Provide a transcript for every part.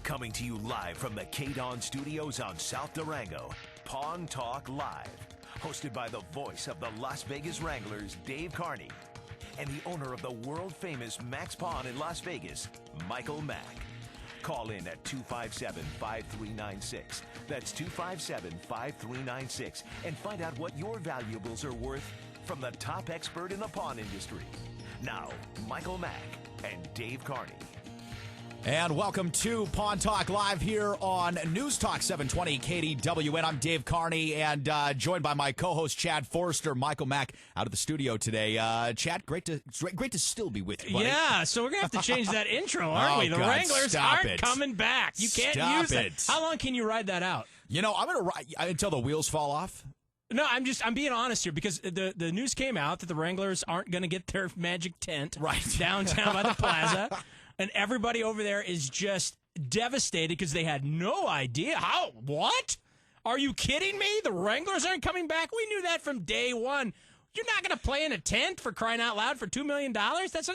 Coming to you live from the KDWN studios on South Durango, Pawn Talk Live. Hosted by the voice of the Las Vegas Wranglers, Dave Carney, and the owner of the world-famous Max Pawn in Las Vegas, Michael Mack. Call in at 257-5396. That's 257-5396. And find out what your valuables are worth from the top expert in the pawn industry. Now, Michael Mack and Dave Carney. And welcome to Pawn Talk Live here on News Talk 720 KDWN. I'm Dave Carney and joined by my co-host Chad Forrester, Michael Mack, out of the studio today. Chad, great to still be with you, buddy. Yeah, so we're going to have to change that intro, aren't we? The Wranglers aren't coming back. You can't use it. How long can you ride that out? You know, I'm going to ride until the wheels fall off. No, I'm being honest here because the news came out that the Wranglers aren't going to get their magic tent downtown by the plaza. And everybody over there is just devastated because they had no idea. What? Are you kidding me? The Wranglers aren't coming back? We knew that from day one. You're not going to play in a tent for crying out loud for $2 million? That's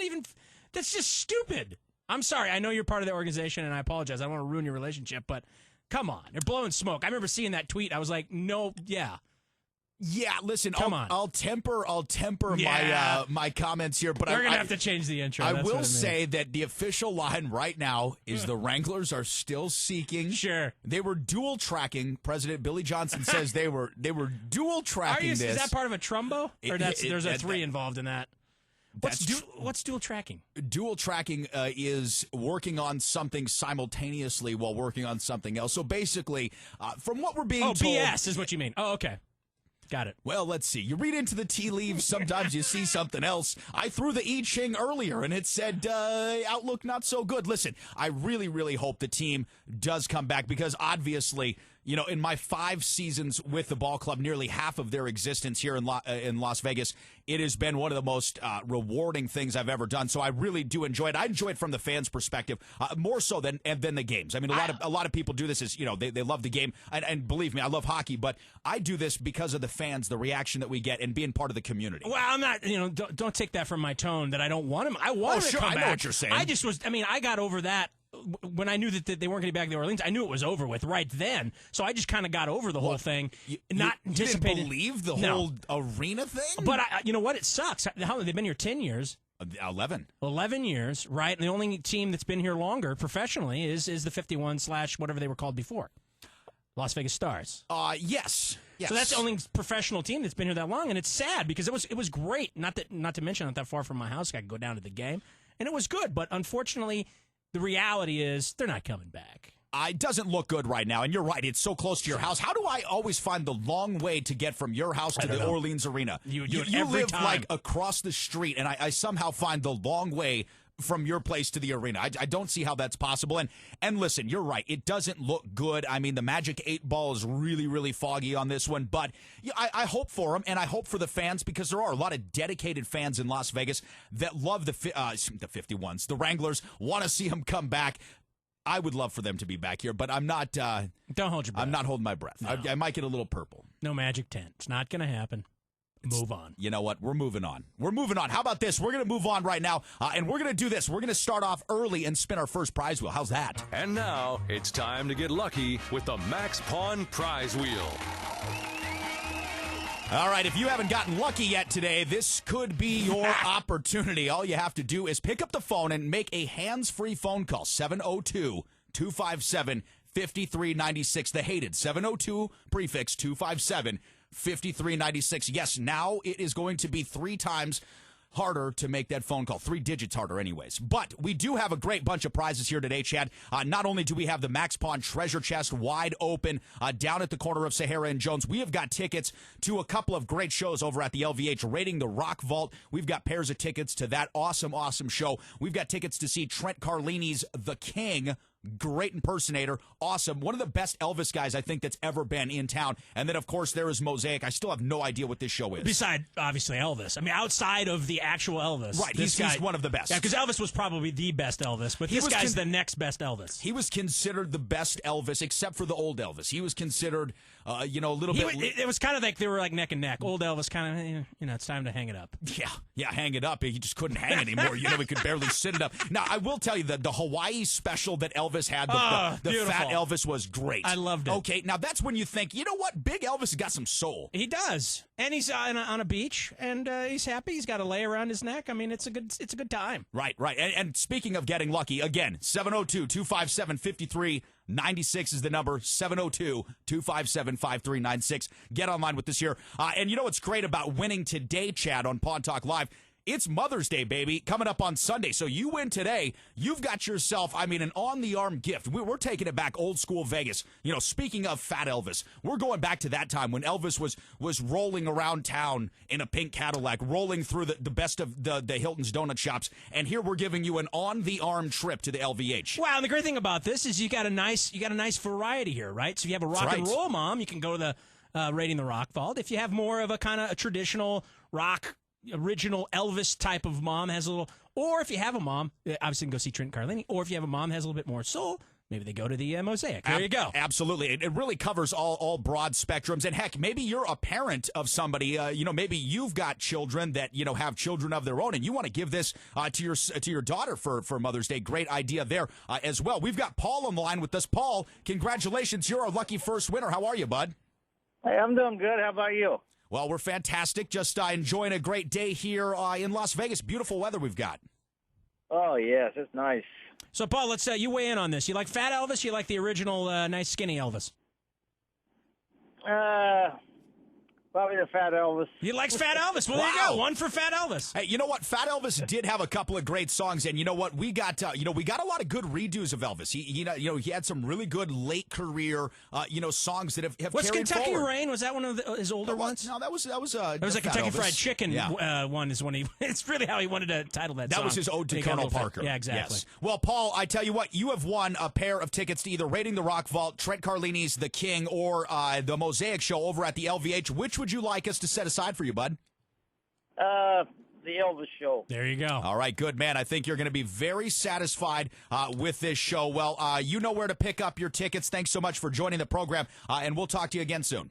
just stupid. I'm sorry. I know you're part of the organization, and I apologize. I don't want to ruin your relationship, but come on. They're blowing smoke. I remember seeing that tweet. I was like, no, yeah. Yeah, listen, I'll temper my comments here, but we're going to have to change the intro. I will say that the official line right now is the Wranglers are still seeking. Sure. They were dual tracking. President Billy Johnson says they were dual tracking this. Is that part of a trumbo? Or there's a three involved in that? What's dual tracking? Dual tracking is working on something simultaneously while working on something else. So basically, from what we're being told... BS is what you mean. Oh, okay. Got it. Well, let's see. You read into the tea leaves. Sometimes you see something else. I threw the I Ching earlier, and it said outlook not so good. Listen, I really, really hope the team does come back because obviously, you know, in my 5 seasons with the ball club, nearly half of their existence here in Las Vegas, it has been one of the most rewarding things I've ever done. So I really do enjoy it. I enjoy it from the fans' perspective more so than the games. I mean, a lot of people do this as, you know, they love the game, and believe me, I love hockey, but I do this because of the fans, the reaction that we get, and being part of the community. Well, I'm not, you know, don't take that from my tone that I don't want him. I want him to come back. I know what you're saying. I got over that. When I knew that they weren't going to be back in New Orleans, I knew it was over with right then. So I just kind of got over the whole thing. You didn't believe the whole arena thing? But you know what? It sucks. They've been here 10 years. 11. 11 years, right? And the only team that's been here longer professionally is the 51/whatever they were called before. Las Vegas Stars. Yes. So that's the only professional team that's been here that long, and it's sad because it was great. Not to mention not that far from my house, I could go down to the game, and it was good. But unfortunately, the reality is they're not coming back. It doesn't look good right now, and you're right. It's so close to your house. How do I always find the long way to get from your house to the Orleans Arena? You live time. Like across the street, and I somehow find the long way from your place to the arena. I don't see how that's possible. And listen, you're right. It doesn't look good. I mean, the Magic 8 Ball is really, really foggy on this one. But I hope for them, and I hope for the fans, because there are a lot of dedicated fans in Las Vegas that love the 51s. The Wranglers want to see them come back. I would love for them to be back here, but I'm not. Don't hold your breath. I'm not holding my breath. No. I might get a little purple. No Magic 10. It's not going to happen. Move on. You know what? We're moving on. How about this? We're going to move on right now, and we're going to do this. We're going to start off early and spin our first prize wheel. How's that? And now it's time to get lucky with the Max Pawn Prize Wheel. All right, if you haven't gotten lucky yet today, this could be your opportunity. All you have to do is pick up the phone and make a hands-free phone call, 702-257-5396, the hated 702 prefix 257-5396. Yes, now it is going to be 3 times harder to make that phone call. 3 digits harder anyways. But we do have a great bunch of prizes here today, Chad. Not only do we have the Max Pawn treasure chest wide open down at the corner of Sahara and Jones, we have got tickets to a couple of great shows over at the LVH, Raiding the Rock Vault. We've got pairs of tickets to that awesome, awesome show. We've got tickets to see Trent Carlini's The King. Great impersonator. Awesome. One of the best Elvis guys I think that's ever been in town. And then, of course, there is Mosaic. I still have no idea what this show is. Beside, obviously, Elvis. I mean, outside of the actual Elvis. Right. He's one of the best. Yeah, because Elvis was probably the best Elvis. But this guy's the next best Elvis. He was considered the best Elvis, except for the old Elvis. He was considered a little bit. It was kind of like they were like neck and neck. Old Elvis kind of, it's time to hang it up. Yeah, hang it up. He just couldn't hang anymore. He could barely sit it up. Now, I will tell you that the Hawaii special that Elvis had, the Fat Elvis was great. I loved it. Okay, now that's when you think, you know what? Big Elvis has got some soul. He does. And he's on a beach, and he's happy. He's got a lei around his neck. I mean, it's a good time. Right. And speaking of getting lucky, again, 702-257-5396 is the number, 702-257-5396. Get online with this here. And you know what's great about winning today, Chad, on Pawn Talk Live? It's Mother's Day, baby, coming up on Sunday. So you win today, you've got yourself, an on-the-arm gift. We're taking it back old school Vegas. Speaking of Fat Elvis, we're going back to that time when Elvis was rolling around town in a pink Cadillac, rolling through the best of the Hilton's donut shops. And here we're giving you an on-the-arm trip to the LVH. Wow, and the great thing about this is you got a nice variety here, right? So if you have a rock and roll mom, you can go to the Raiding the Rock Vault. If you have more of a kind of a traditional rock original Elvis type of mom, has a little, or if you have a mom, obviously you can go see Trent Carlini, or if you have a mom that has a little bit more soul, maybe they go to the Mosaic. There you go. Absolutely. It really covers all broad spectrums. And heck, maybe you're a parent of somebody, maybe you've got children that, have children of their own, and you want to give this to your daughter for Mother's Day. Great idea there as well. We've got Paul on the line with us. Paul, congratulations. You're our lucky first winner. How are you, bud? Hey, I'm doing good. How about you? Well, we're fantastic. Just enjoying a great day here in Las Vegas. Beautiful weather we've got. Oh, yes. It's nice. So, Paul, let's you weigh in on this. You like Fat Elvis? You like the original nice skinny Elvis? Probably the Fat Elvis. You like Fat Elvis? Well, there you go. One for Fat Elvis. Hey, you know what? Fat Elvis did have a couple of great songs, and you know what? We got a lot of good redos of Elvis. He had some really good late career, songs that have What's carried Kentucky forward. Rain? Was that one of his older ones? No, that was It was a Kentucky Elvis. Fried Chicken one. Is when he. It's really how he wanted to title that. That song. was his ode to Colonel Parker. Yeah, exactly. Yes. Well, Paul, I tell you what, you have won a pair of tickets to either Raiding the Rock Vault, Trent Carlini's The King, or the Mosaic Show over at the LVH. Which would you like us to set aside for you, bud? The Elvis Show. There you go. All right, good, man. I think you're going to be very satisfied with this show. Well, you know where to pick up your tickets. Thanks so much for joining the program, and we'll talk to you again soon.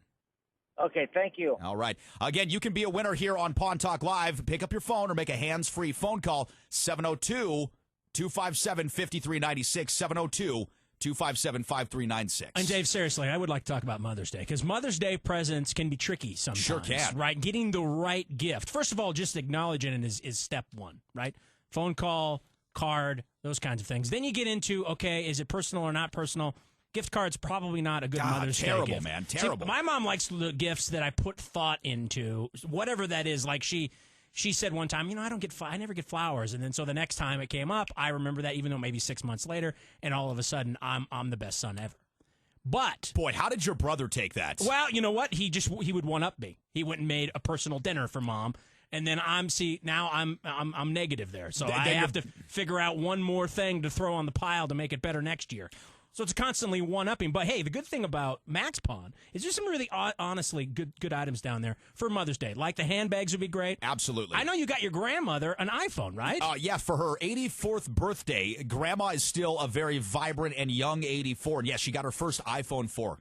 Okay, thank you. All right. Again, you can be a winner here on Pawn Talk Live. Pick up your phone or make a hands-free phone call, 702-257-5396, 702-257-5396. And Dave, seriously, I would like to talk about Mother's Day, because Mother's Day presents can be tricky sometimes. Sure can. Right? Getting the right gift. First of all, just acknowledging it is step one, right? Phone call, card, those kinds of things. Then you get into, okay, is it personal or not personal? Gift card's probably not a good Mother's Day gift. Terrible, man. Terrible. See, my mom likes the gifts that I put thought into, whatever that is. Like she said one time, I never get flowers. And then so the next time it came up, I remember that, even though maybe 6 months later, and all of a sudden I'm the best son ever. But boy, how did your brother take that? Well, you know what? He would one up me. He went and made a personal dinner for mom. And then I'm negative there. So I have to figure out one more thing to throw on the pile to make it better next year. So it's constantly one-upping. But, hey, the good thing about Max Pawn is there's some really, honestly, good items down there for Mother's Day. Like the handbags would be great. Absolutely. I know you got your grandmother an iPhone, right? Yeah, for her 84th birthday. Grandma is still a very vibrant and young 84. And, yes, she got her first iPhone 4,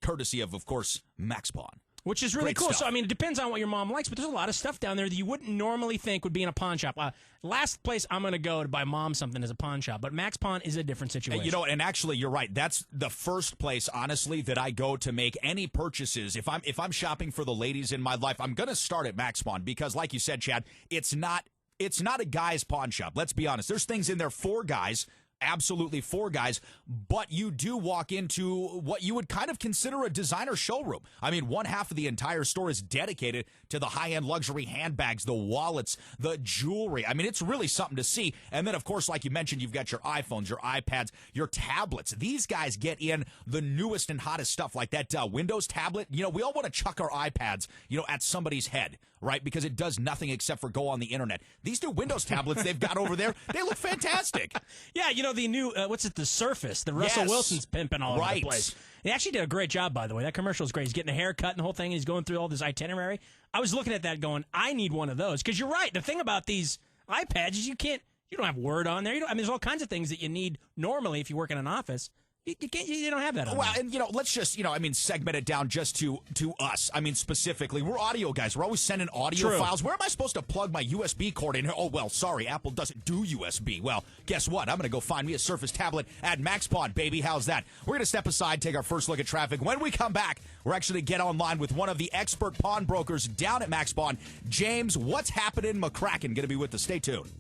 courtesy of course, Max Pawn. Which is really Great cool. stuff. So, it depends on what your mom likes, but there's a lot of stuff down there that you wouldn't normally think would be in a pawn shop. Last place I'm going to go to buy mom something is a pawn shop, but Max Pawn is a different situation. And actually, you're right. That's the first place, honestly, that I go to make any purchases. If I'm shopping for the ladies in my life, I'm going to start at Max Pawn because, like you said, Chad, it's not a guy's pawn shop. Let's be honest. There's things in there for guys. Absolutely for guys, but you do walk into what you would kind of consider a designer showroom. One half of the entire store is dedicated to the high-end luxury handbags, the wallets, the jewelry. It's really something to see. And then, of course, like you mentioned, you've got your iPhones, your iPads, your tablets. These guys get in the newest and hottest stuff, like that Windows tablet. We all want to chuck our iPads, at somebody's head, right? Because it does nothing except for go on the internet. These new Windows tablets they've got over there, they look fantastic. Yeah, the new, the Surface, the Russell Wilson's pimping all over the place. He actually did a great job, by the way. That commercial is great. He's getting a haircut and the whole thing. He's going through all this itinerary. I was looking at that going, I need one of those. Because you're right. The thing about these iPads is you don't have Word on there. There's all kinds of things that you need normally if you work in an office. You don't have that on Well, there. and, let's just, segment it down just to us. I mean, specifically, we're audio guys. We're always sending audio True. files. Where am I supposed to plug my USB cord in here? Oh, well, sorry, Apple doesn't do USB. Well, guess what? I'm going to go find me a Surface tablet at MaxPod, baby. How's that? We're going to step aside, take our first look at traffic. When we come back, we're actually going to get online with one of the expert pawnbrokers down at MaxPod. James, what's happening in McCracken? Going to be with us. Stay tuned.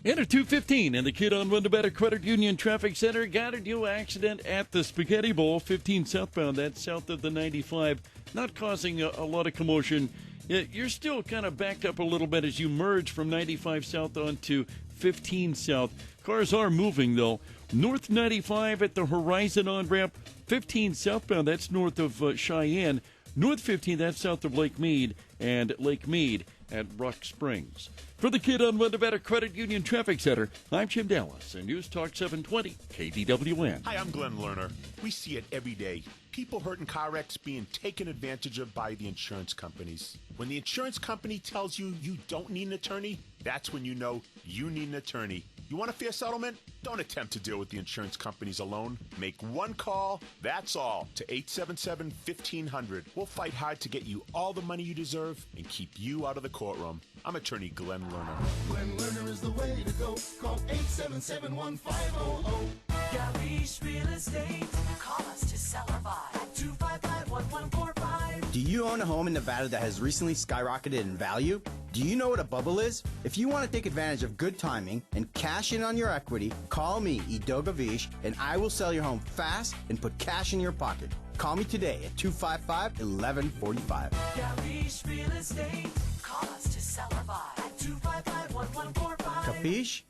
And at 2:15, and the kid on Run to Better Credit Union Traffic Center got into an accident at the Spaghetti Bowl, 15 southbound. That's south of the 95, not causing a lot of commotion. You're still kind of backed up a little bit as you merge from 95 south onto 15 south. Cars are moving, though. North 95 at the Horizon on-ramp, 15 southbound. That's north of Cheyenne. North 15, that's south of Lake Mead, and Lake Mead at Rock Springs. For the kid on Run to Better Credit Union Traffic Center, I'm Jim Dallas, and News Talk 720 KDWN. Hi, I'm Glenn Lerner. We see it every day. People hurt in car wrecks being taken advantage of by the insurance companies. When the insurance company tells you you don't need an attorney, that's when you know you need an attorney. You want a fair settlement? Don't attempt to deal with the insurance companies alone. Make one call, that's all, to 877-1500. We'll fight hard to get you all the money you deserve and keep you out of the courtroom. I'm attorney Glenn Lerner. Glenn Lerner is the way to go. Call 877-1500. Garish Real Estate. Call us to sell or buy. 255-1145. Do you own a home in Nevada that has recently skyrocketed in value? Do you know what a bubble is? If you want to take advantage of good timing and cash in on your equity, call me, Ido Gavish, and I will sell your home fast and put cash in your pocket. Call me today at 255-1145. Garish Real Estate. Call us to sell or buy. 255-1145. Capiche?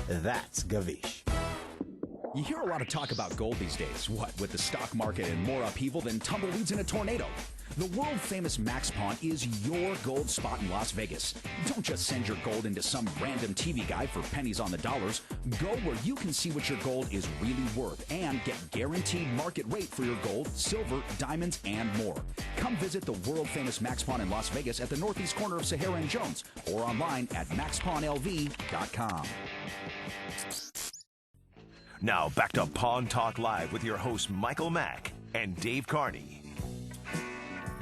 That's Gavish. You hear a lot of talk about gold these days. What, with the stock market and more upheaval than tumbleweeds in a tornado? The world-famous Max Pawn is your gold spot in Las Vegas. Don't just send your gold into some random TV guy for pennies on the dollars. Go where you can see what your gold is really worth and get guaranteed market rate for your gold, silver, diamonds, and more. Come visit the world-famous Max Pawn in Las Vegas at the northeast corner of Sahara and Jones or online at maxpawnlv.com. Now back to Pawn Talk Live with your hosts Michael Mack and Dave Carney.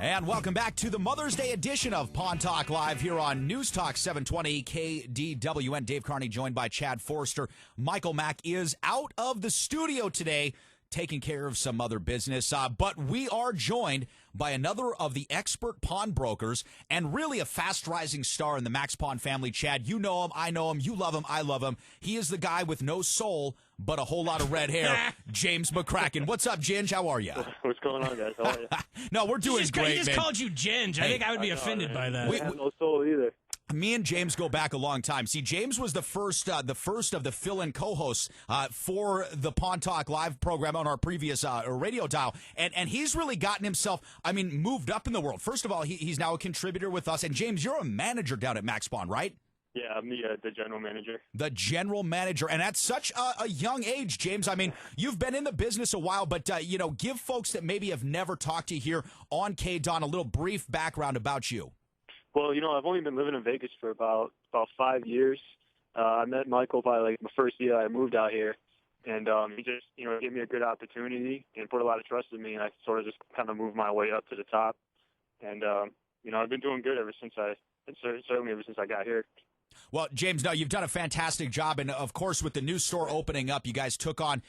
And welcome back to the Mother's Day edition of Pawn Talk Live here on News Talk 720 KDWN. Dave Carney joined by Chad Forrester. Michael Mack is out of the studio today taking care of some other business. But we are joined by another of the expert pawnbrokers and really a fast-rising star in the Max Pawn family. Chad, you know him, I know him, you love him, I love him. He is the guy with no soul but a whole lot of red hair, James McCracken. What's up, Ginge? How are you? What's going on, guys? How are you? No, we're doing great, He just man. called you Ginge. I think I would be offended by that. I have no soul either. Me and James go back a long time. See, James was the first of the fill-in co-hosts for the Pawn Talk Live program on our previous radio dial, and he's really gotten himself, moved up in the world. First of all, he's now a contributor with us. And James, you're a manager down at Max Pawn, right? Yeah, I'm the general manager. The general manager, and at such a young age, James. You've been in the business a while, but give folks that maybe have never talked to you here on KDWN a little brief background about you. Well, I've only been living in Vegas for about 5 years. I met Michael by my first year I moved out here, and he just gave me a good opportunity and put a lot of trust in me, and I sort of just kind of moved my way up to the top. And I've been doing good certainly ever since I got here. Well, James, no, you've done a fantastic job. And, of course, with the new store opening up, you guys took on,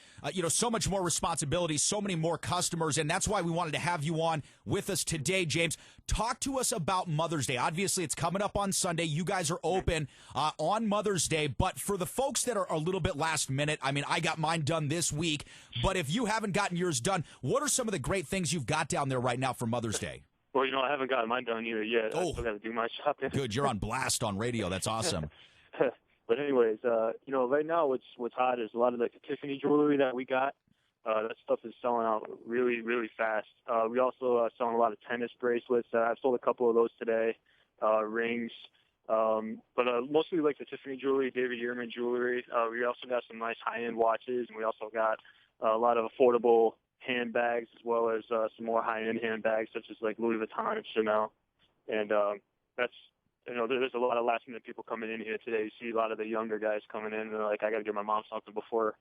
so much more responsibility, so many more customers. And that's why we wanted to have you on with us today, James. Talk to us about Mother's Day. Obviously, it's coming up on Sunday. You guys are open on Mother's Day. But for the folks that are a little bit last minute, I got mine done this week. But if you haven't gotten yours done, what are some of the great things you've got down there right now for Mother's Day? Well, I haven't gotten mine done either yet. I still got to do my shopping. Good. You're on blast on radio. That's awesome. But anyways, right now what's hot is a lot of the Tiffany jewelry that we got. That stuff is selling out really, really fast. We also are selling a lot of tennis bracelets. I've sold a couple of those today, rings. But mostly the Tiffany jewelry, David Yurman jewelry. We also got some nice high-end watches, and we also got a lot of affordable handbags as well as some more high-end handbags such as Louis Vuitton and Chanel. And that's there's a lot of last-minute people coming in here today. You see a lot of the younger guys coming in, and they're like, I got to get my mom something before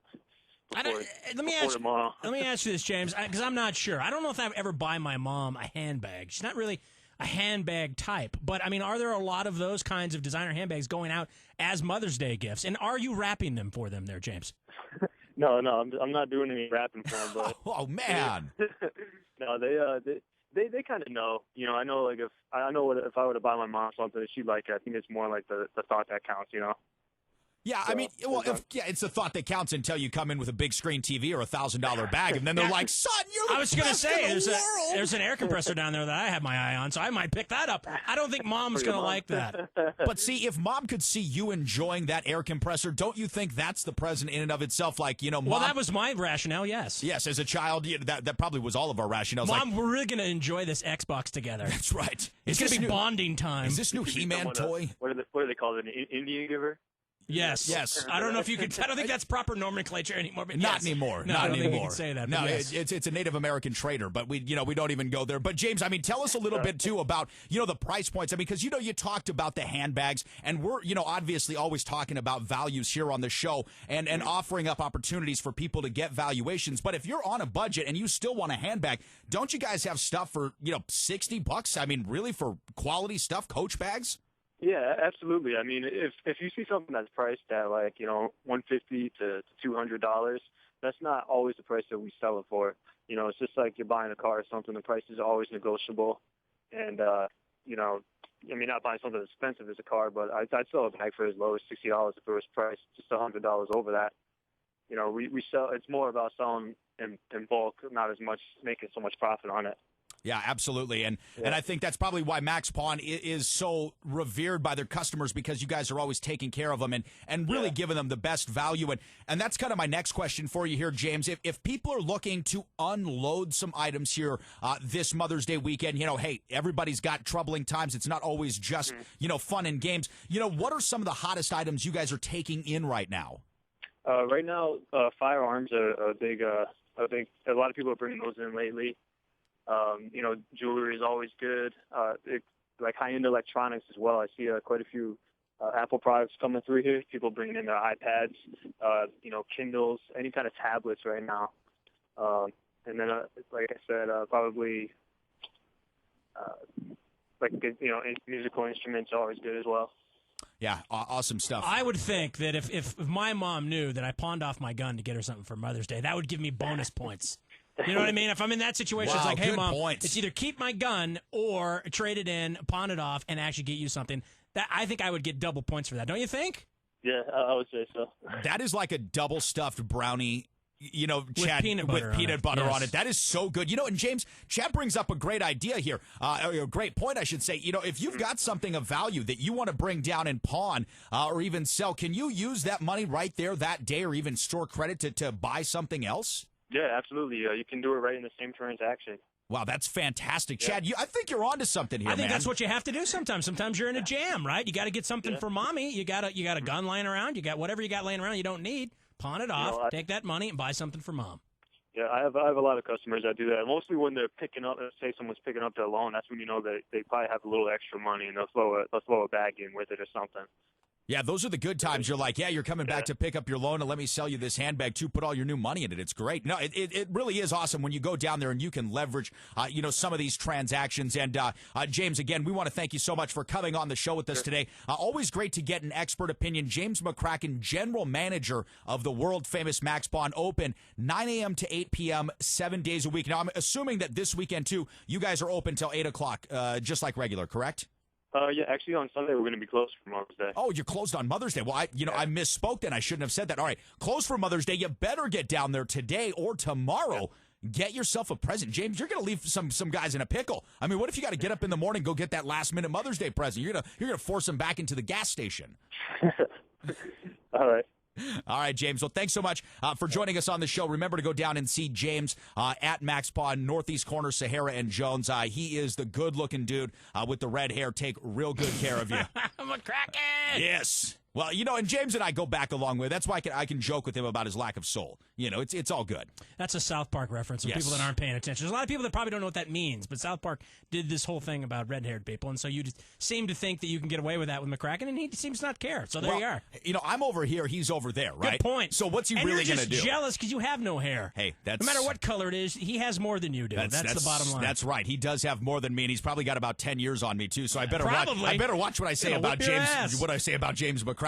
before tomorrow. Let me ask you this, James, because I'm not sure. I don't know if I ever buy my mom a handbag. She's not really a handbag type. But, I mean, are there a lot of those kinds of designer handbags going out as Mother's Day gifts? And are you wrapping them for them there, James? No, I'm not doing any wrapping for them. But oh, man. No, they kind of know. You know, I know, like, if I were to buy my mom something that she'd like, I think it's more like the thought that counts, you know? Yeah, I mean, well, it's the thought that counts until you come in with a big screen TV or $1,000 bag, and then they're like, "Son, you're I was going to say there's an air compressor down there that I have my eye on, so I might pick that up. I don't think Mom's going to like that. But see, if Mom could see you enjoying that air compressor, don't you think that's the present in and of itself? Like, you know, Mom, well, that was my rationale. Yes, as a child, that probably was all of our rationales. Mom, we're really going to enjoy this Xbox together. That's right. It's going to be bonding time. Is this new He-Man toy? What do they call it? An Indian giver? Yes. I don't know if you could. I don't think that's proper nomenclature anymore. But not anymore. No, not I don't anymore. think you can say that. No, yes. it's a Native American trader, but we don't even go there. But James, I mean, tell us a little bit too about the price points. I mean, because you talked about the handbags, and we're obviously always talking about values here on the show and offering up opportunities for people to get valuations. But if you're on a budget and you still want a handbag, don't you guys have stuff for $60? I mean, really, for quality stuff, Coach bags? Yeah, absolutely. I mean, if you see something that's priced at like $150 to $200, that's not always the price that we sell it for. It's just like you're buying a car or something. The price is always negotiable, and I mean, not buying something expensive as a car, but I'd sell a bag for as low as $60 if it was priced just $100 over that. We sell. It's more about selling in bulk, not as much making so much profit on it. Yeah, absolutely. And I think that's probably why Max Pawn is so revered by their customers, because you guys are always taking care of them and really giving them the best value. And that's kind of my next question for you here, James. If people are looking to unload some items here this Mother's Day weekend, hey, everybody's got troubling times. It's not always just, fun and games. What are some of the hottest items you guys are taking in right now? Right now, firearms are a big, a lot of people are bringing those in lately. Jewelry is always good. Like high-end electronics as well. I see quite a few Apple products coming through here. People bringing in their iPads, Kindles, any kind of tablets right now. And then, like I said, probably musical instruments are always good as well. Yeah, awesome stuff. I would think that if my mom knew that I pawned off my gun to get her something for Mother's Day, that would give me bonus points. You know what I mean? If I'm in that situation, it's like, hey, Mom, it's either keep my gun or trade it in, pawn it off, and actually get you something. That I think I would get double points for that. Don't you think? Yeah, I would say so. That is like a double stuffed brownie. Chad, with peanut butter on it. That is so good. And James, Chad brings up a great idea here, a great point, I should say. If you've got something of value that you want to bring down and pawn or even sell, can you use that money right there that day or even store credit to buy something else? Yeah, absolutely. You can do it right in the same transaction. Wow, that's fantastic. Yeah. Chad, I think you're onto something here, I think man. that's what you have to do sometimes. Sometimes you're in a jam, right? You got to get something for Mommy. You got a gun laying around. You got whatever you got laying around you don't need. Pawn it off, take that money, and buy something for Mom. Yeah, I have a lot of customers that do that. Mostly when they're picking up, say someone's picking up their loan, that's when you know they probably have a little extra money, and they'll throw a bag in with it or something. Yeah, those are the good times. You're like, you're coming back to pick up your loan and let me sell you this handbag too. Put all your new money in it. It's great. No, it really is awesome when you go down there and you can leverage, some of these transactions. And James, again, we want to thank you so much for coming on the show with us today. Always great to get an expert opinion. James McCracken, General Manager of the world famous Max Pawn, open 9 a.m. to 8 p.m. 7 days a week. Now, I'm assuming that this weekend too, you guys are open till 8 o'clock, just like regular, correct? Yeah, actually on Sunday we're going to be closed for Mother's Day. Oh, you're closed on Mother's Day. Well, I misspoke then. I shouldn't have said that. All right, closed for Mother's Day. You better get down there today or tomorrow. Yeah. Get yourself a present. James, you're going to leave some guys in a pickle. I mean, what if you got to get up in the morning, go get that last-minute Mother's Day present? You're gonna force them back into the gas station. All right. All right, James. Well, thanks so much for joining us on the show. Remember to go down and see James at Max Pawn, Northeast Corner, Sahara and Jones. He is the good-looking dude with the red hair. Take real good care of you. I'm a Kraken! Yes. Well, and James and I go back a long way. That's why I can joke with him about his lack of soul. It's all good. That's a South Park reference for people that aren't paying attention. There's a lot of people that probably don't know what that means, but South Park did this whole thing about red-haired people, and so you just seem to think that you can get away with that with McCracken, and he seems not care. So there you are. I'm over here, he's over there, right? Good point. So what's he really going to do? You're just jealous because you have no hair. Hey, that's... No matter what color it is, he has more than you do. That's the bottom line. That's right. He does have more than me, and he's probably got about 10 years on me, too, so I better watch what I say about James. What I say about James McCracken.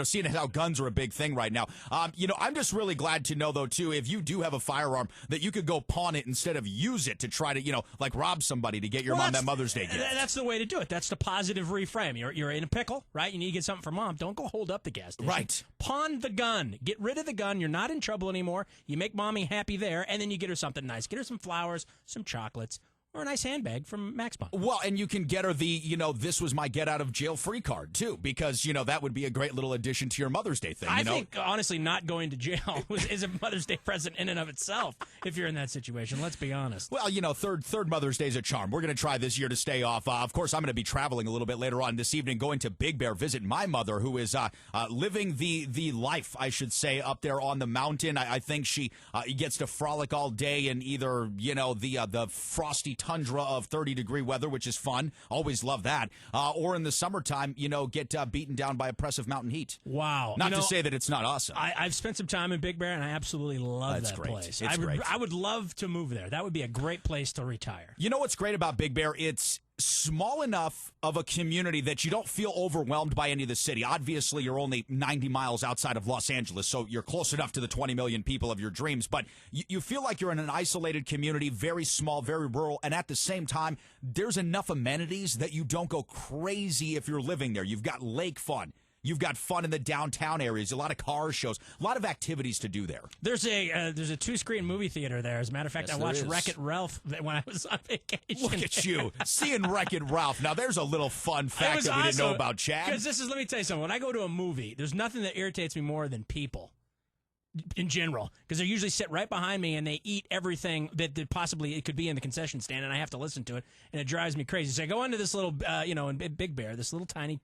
Seeing how guns are a big thing right now. I'm just really glad to know, though, too, if you do have a firearm, that you could go pawn it instead of use it to try to, rob somebody to get your mom that Mother's Day gift. That's the way to do it. That's the positive reframe. You're in a pickle, right? You need to get something for mom. Don't go hold up the gas station. Right. Pawn the gun. Get rid of the gun. You're not in trouble anymore. You make mommy happy there, and then you get her something nice. Get her some flowers, some chocolates, or a nice handbag from Max Pawn. Well, and you can get her the, this was my get out of jail free card, too, because, that would be a great little addition to your Mother's Day thing. I think, honestly, not going to jail is a Mother's Day present in and of itself if you're in that situation. Let's be honest. Well, third Mother's Day is a charm. We're going to try this year to stay off. Of course, I'm going to be traveling a little bit later on this evening, going to Big Bear, visit my mother, who is living the life, I should say, up there on the mountain. I think she gets to frolic all day in either, the frosty tundra of 30-degree weather, which is fun. Always love that. Or in the summertime, get beaten down by oppressive mountain heat. Wow. Not to say that it's not awesome. I've spent some time in Big Bear, and I absolutely love that great. place. It's great. I would love to move there. That would be a great place to retire. You know what's great about Big Bear? It's small enough of a community that you don't feel overwhelmed by any of the city. Obviously, you're only 90 miles outside of Los Angeles, so you're close enough to the 20 million people of your dreams, but you feel like you're in an isolated community, very small, very rural, and at the same time, there's enough amenities that you don't go crazy if you're living there. You've got lake fun. You've got fun in the downtown areas, a lot of car shows, a lot of activities to do there. There's a 2-screen movie theater there. As a matter of fact, I watched Wreck-It Ralph when I was on vacation. Look at you, seeing Wreck-It Ralph. Now, there's a little fun fact that we didn't know about, Chad. Because let me tell you something. When I go to a movie, there's nothing that irritates me more than people. In general, because they usually sit right behind me and they eat everything that possibly it could be in the concession stand, and I have to listen to it, and it drives me crazy. So I go into this little, in Big Bear, this little tiny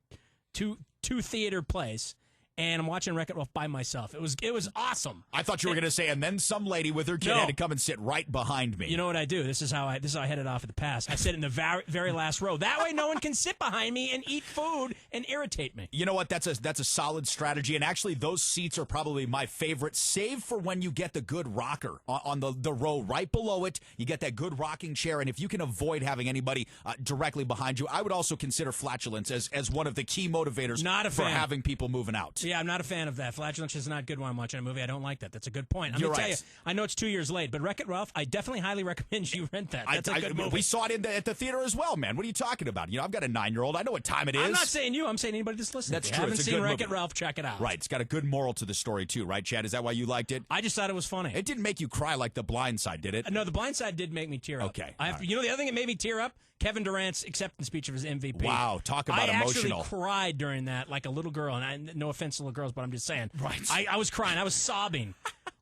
two theater place, and I'm watching Wreck-It Ralph by myself. It was awesome. I thought you were going to say, and then some lady with her kid had to come and sit right behind me. You know what I do? This is how I headed off at the pass. I sit in the very last row. That way, no one can sit behind me and eat food and irritate me. You know what? That's a solid strategy, and actually, those seats are probably my favorite, save for when you get the good rocker on the row right below it. You get that good rocking chair, and if you can avoid having anybody directly behind you, I would also consider flatulence as one of the key motivators for having people moving out. Yeah, I'm not a fan of that. Flatulence is not good when I'm watching a movie. I don't like that. That's a good point. I'm You're gonna right. tell you, I know it's 2 years late, but Wreck-It Ralph, I definitely highly recommend you rent that. That's a good movie. We saw it at the theater as well, man. What are you talking about? I've got a 9-year-old. I know what time it is. I'm not saying you. I'm saying anybody that's listening. That's If you true. haven't It's a seen good Wreck-It movie. Ralph, check it out. Right. It's got a good moral to the story, too, right, Chad? Is that why you liked it? I just thought it was funny. It didn't make you cry like The Blind Side, did it? No, The Blind Side did make me tear up. Okay. You know the other thing that made me tear up? Kevin Durant's acceptance speech of his MVP. Wow, talk about emotional. I actually cried during that like a little girl, and no offense to little girls, but I'm just saying. Right. I was crying. I was sobbing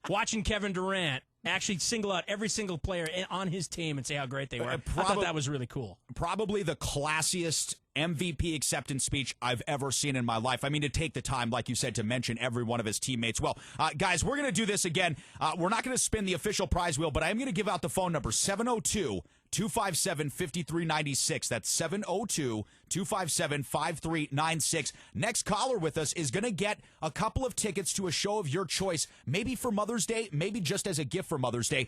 watching Kevin Durant actually single out every single player on his team and say how great they were. I thought that was really cool. Probably the classiest MVP acceptance speech I've ever seen in my life. I mean, to take the time, like you said, to mention every one of his teammates. Well, guys, we're going to do this again. We're not going to spin the official prize wheel, but I am going to give out the phone number, 702-257-5396. That's 702-257-5396. Next caller with us is going to get a couple of tickets to a show of your choice, maybe for Mother's Day, maybe just as a gift for Mother's Day.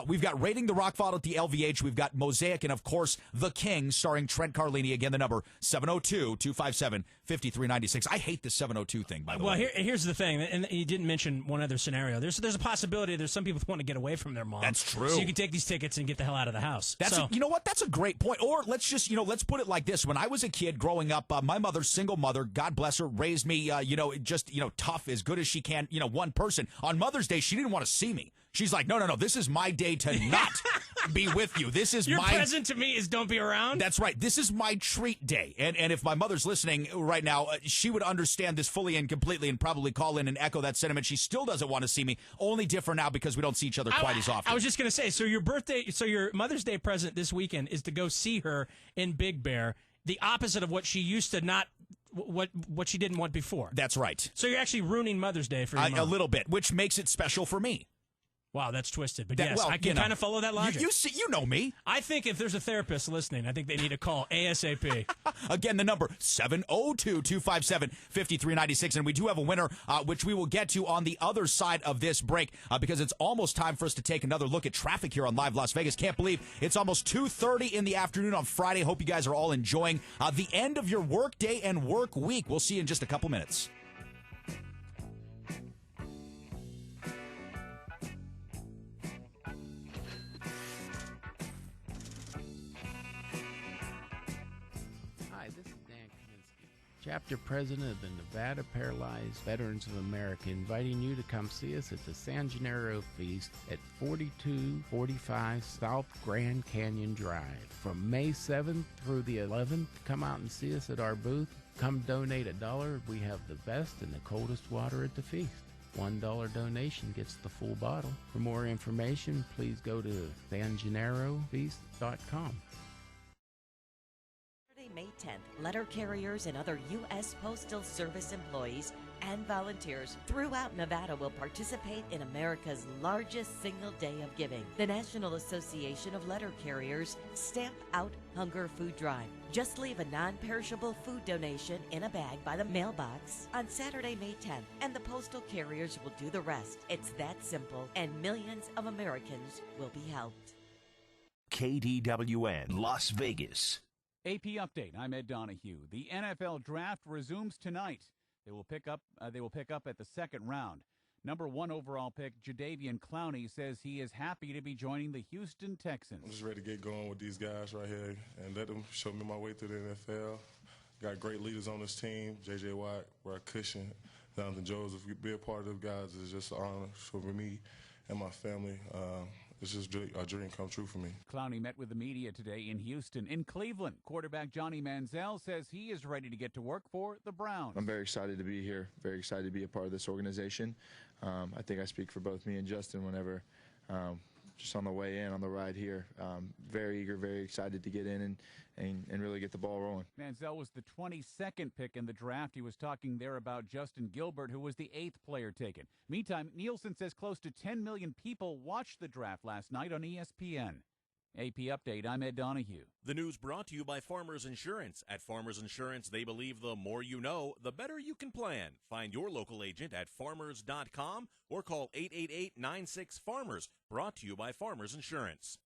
We've got Raiding the Rockfall at the LVH. We've got Mosaic and, of course, The King, starring Trent Carlini. Again, the number, 702-257-5396. I hate the 702 thing, by the way. Well, here's the thing, and you didn't mention one other scenario. There's a possibility there's some people who want to get away from their mom. That's true. So you can take these tickets and get the hell out of the house. You know what? That's a great point. Or let's just, let's put it like this. When I was a kid growing up, my mother, single mother, God bless her, raised me, tough, as good as she can, one person. On Mother's Day, she didn't want to see me. She's like, no, this is my day to not be with you. This is Your present to me is don't be around? That's right. This is my treat day. And if my mother's listening right now, she would understand this fully and completely and probably call in and echo that sentiment. She still doesn't want to see me, only different now because we don't see each other quite as often. I was just going to say, so your Mother's Day present this weekend is to go see her in Big Bear, the opposite of what she used to not what she didn't want before. That's right. So you're actually ruining Mother's Day for your mom. A little bit, which makes it special for me. Wow, that's twisted. But That- yes, well, I can kind of follow that logic. You know me. I think if there's a therapist listening, I think they need a call ASAP. Again, the number 702-257-5396. And we do have a winner, which we will get to on the other side of this break because it's almost time for us to take another look at traffic here on Live Las Vegas. Can't believe it's almost 2:30 in the afternoon on Friday. Hope you guys are all enjoying the end of your work day and work week. We'll see you in just a couple minutes. Chapter President of the Nevada Paralyzed Veterans of America, inviting you to come see us at the San Gennaro Feast at 4245 South Grand Canyon Drive. From May 7th through the 11th, come out and see us at our booth. Come donate $1. We have the best and the coldest water at the feast. $1 donation gets the full bottle. For more information, please go to sangenarofeast.com. May 10th, letter carriers and other U.S. Postal Service employees and volunteers throughout Nevada will participate in America's largest single day of giving, the National Association of Letter Carriers Stamp Out Hunger Food Drive. Just leave a non-perishable food donation in a bag by the mailbox on Saturday, May 10th, and the postal carriers will do the rest. It's that simple, and millions of Americans will be helped. KDWN, Las Vegas. AP Update. I'm Ed Donahue. The NFL Draft resumes tonight. They will pick up at the second round. Number 1 overall pick Jadeveon Clowney says he is happy to be joining the Houston Texans. I'm just ready to get going with these guys right here and let them show me my way through the NFL. Got great leaders on this team: J.J. Watt, Rod Cushion, Jonathan Joseph. Be a part of those guys is just an honor for me and my family. It's just a dream come true for me. Clowney met with the media today in Houston. In Cleveland, quarterback Johnny Manziel says he is ready to get to work for the Browns. I'm very excited to be here, very excited to be a part of this organization. I think I speak for both me and Justin whenever just on the way in, on the ride here. Very eager, very excited to get in and really get the ball rolling. Manziel was the 22nd pick in the draft. He was talking there about Justin Gilbert, who was the 8th player taken. Meantime, Nielsen says close to 10 million people watched the draft last night on ESPN. AP Update, I'm Ed Donahue. The news brought to you by Farmers Insurance. At Farmers Insurance, they believe the more you know, the better you can plan. Find your local agent at farmers.com or call 888-96-FARMERS. Brought to you by Farmers Insurance.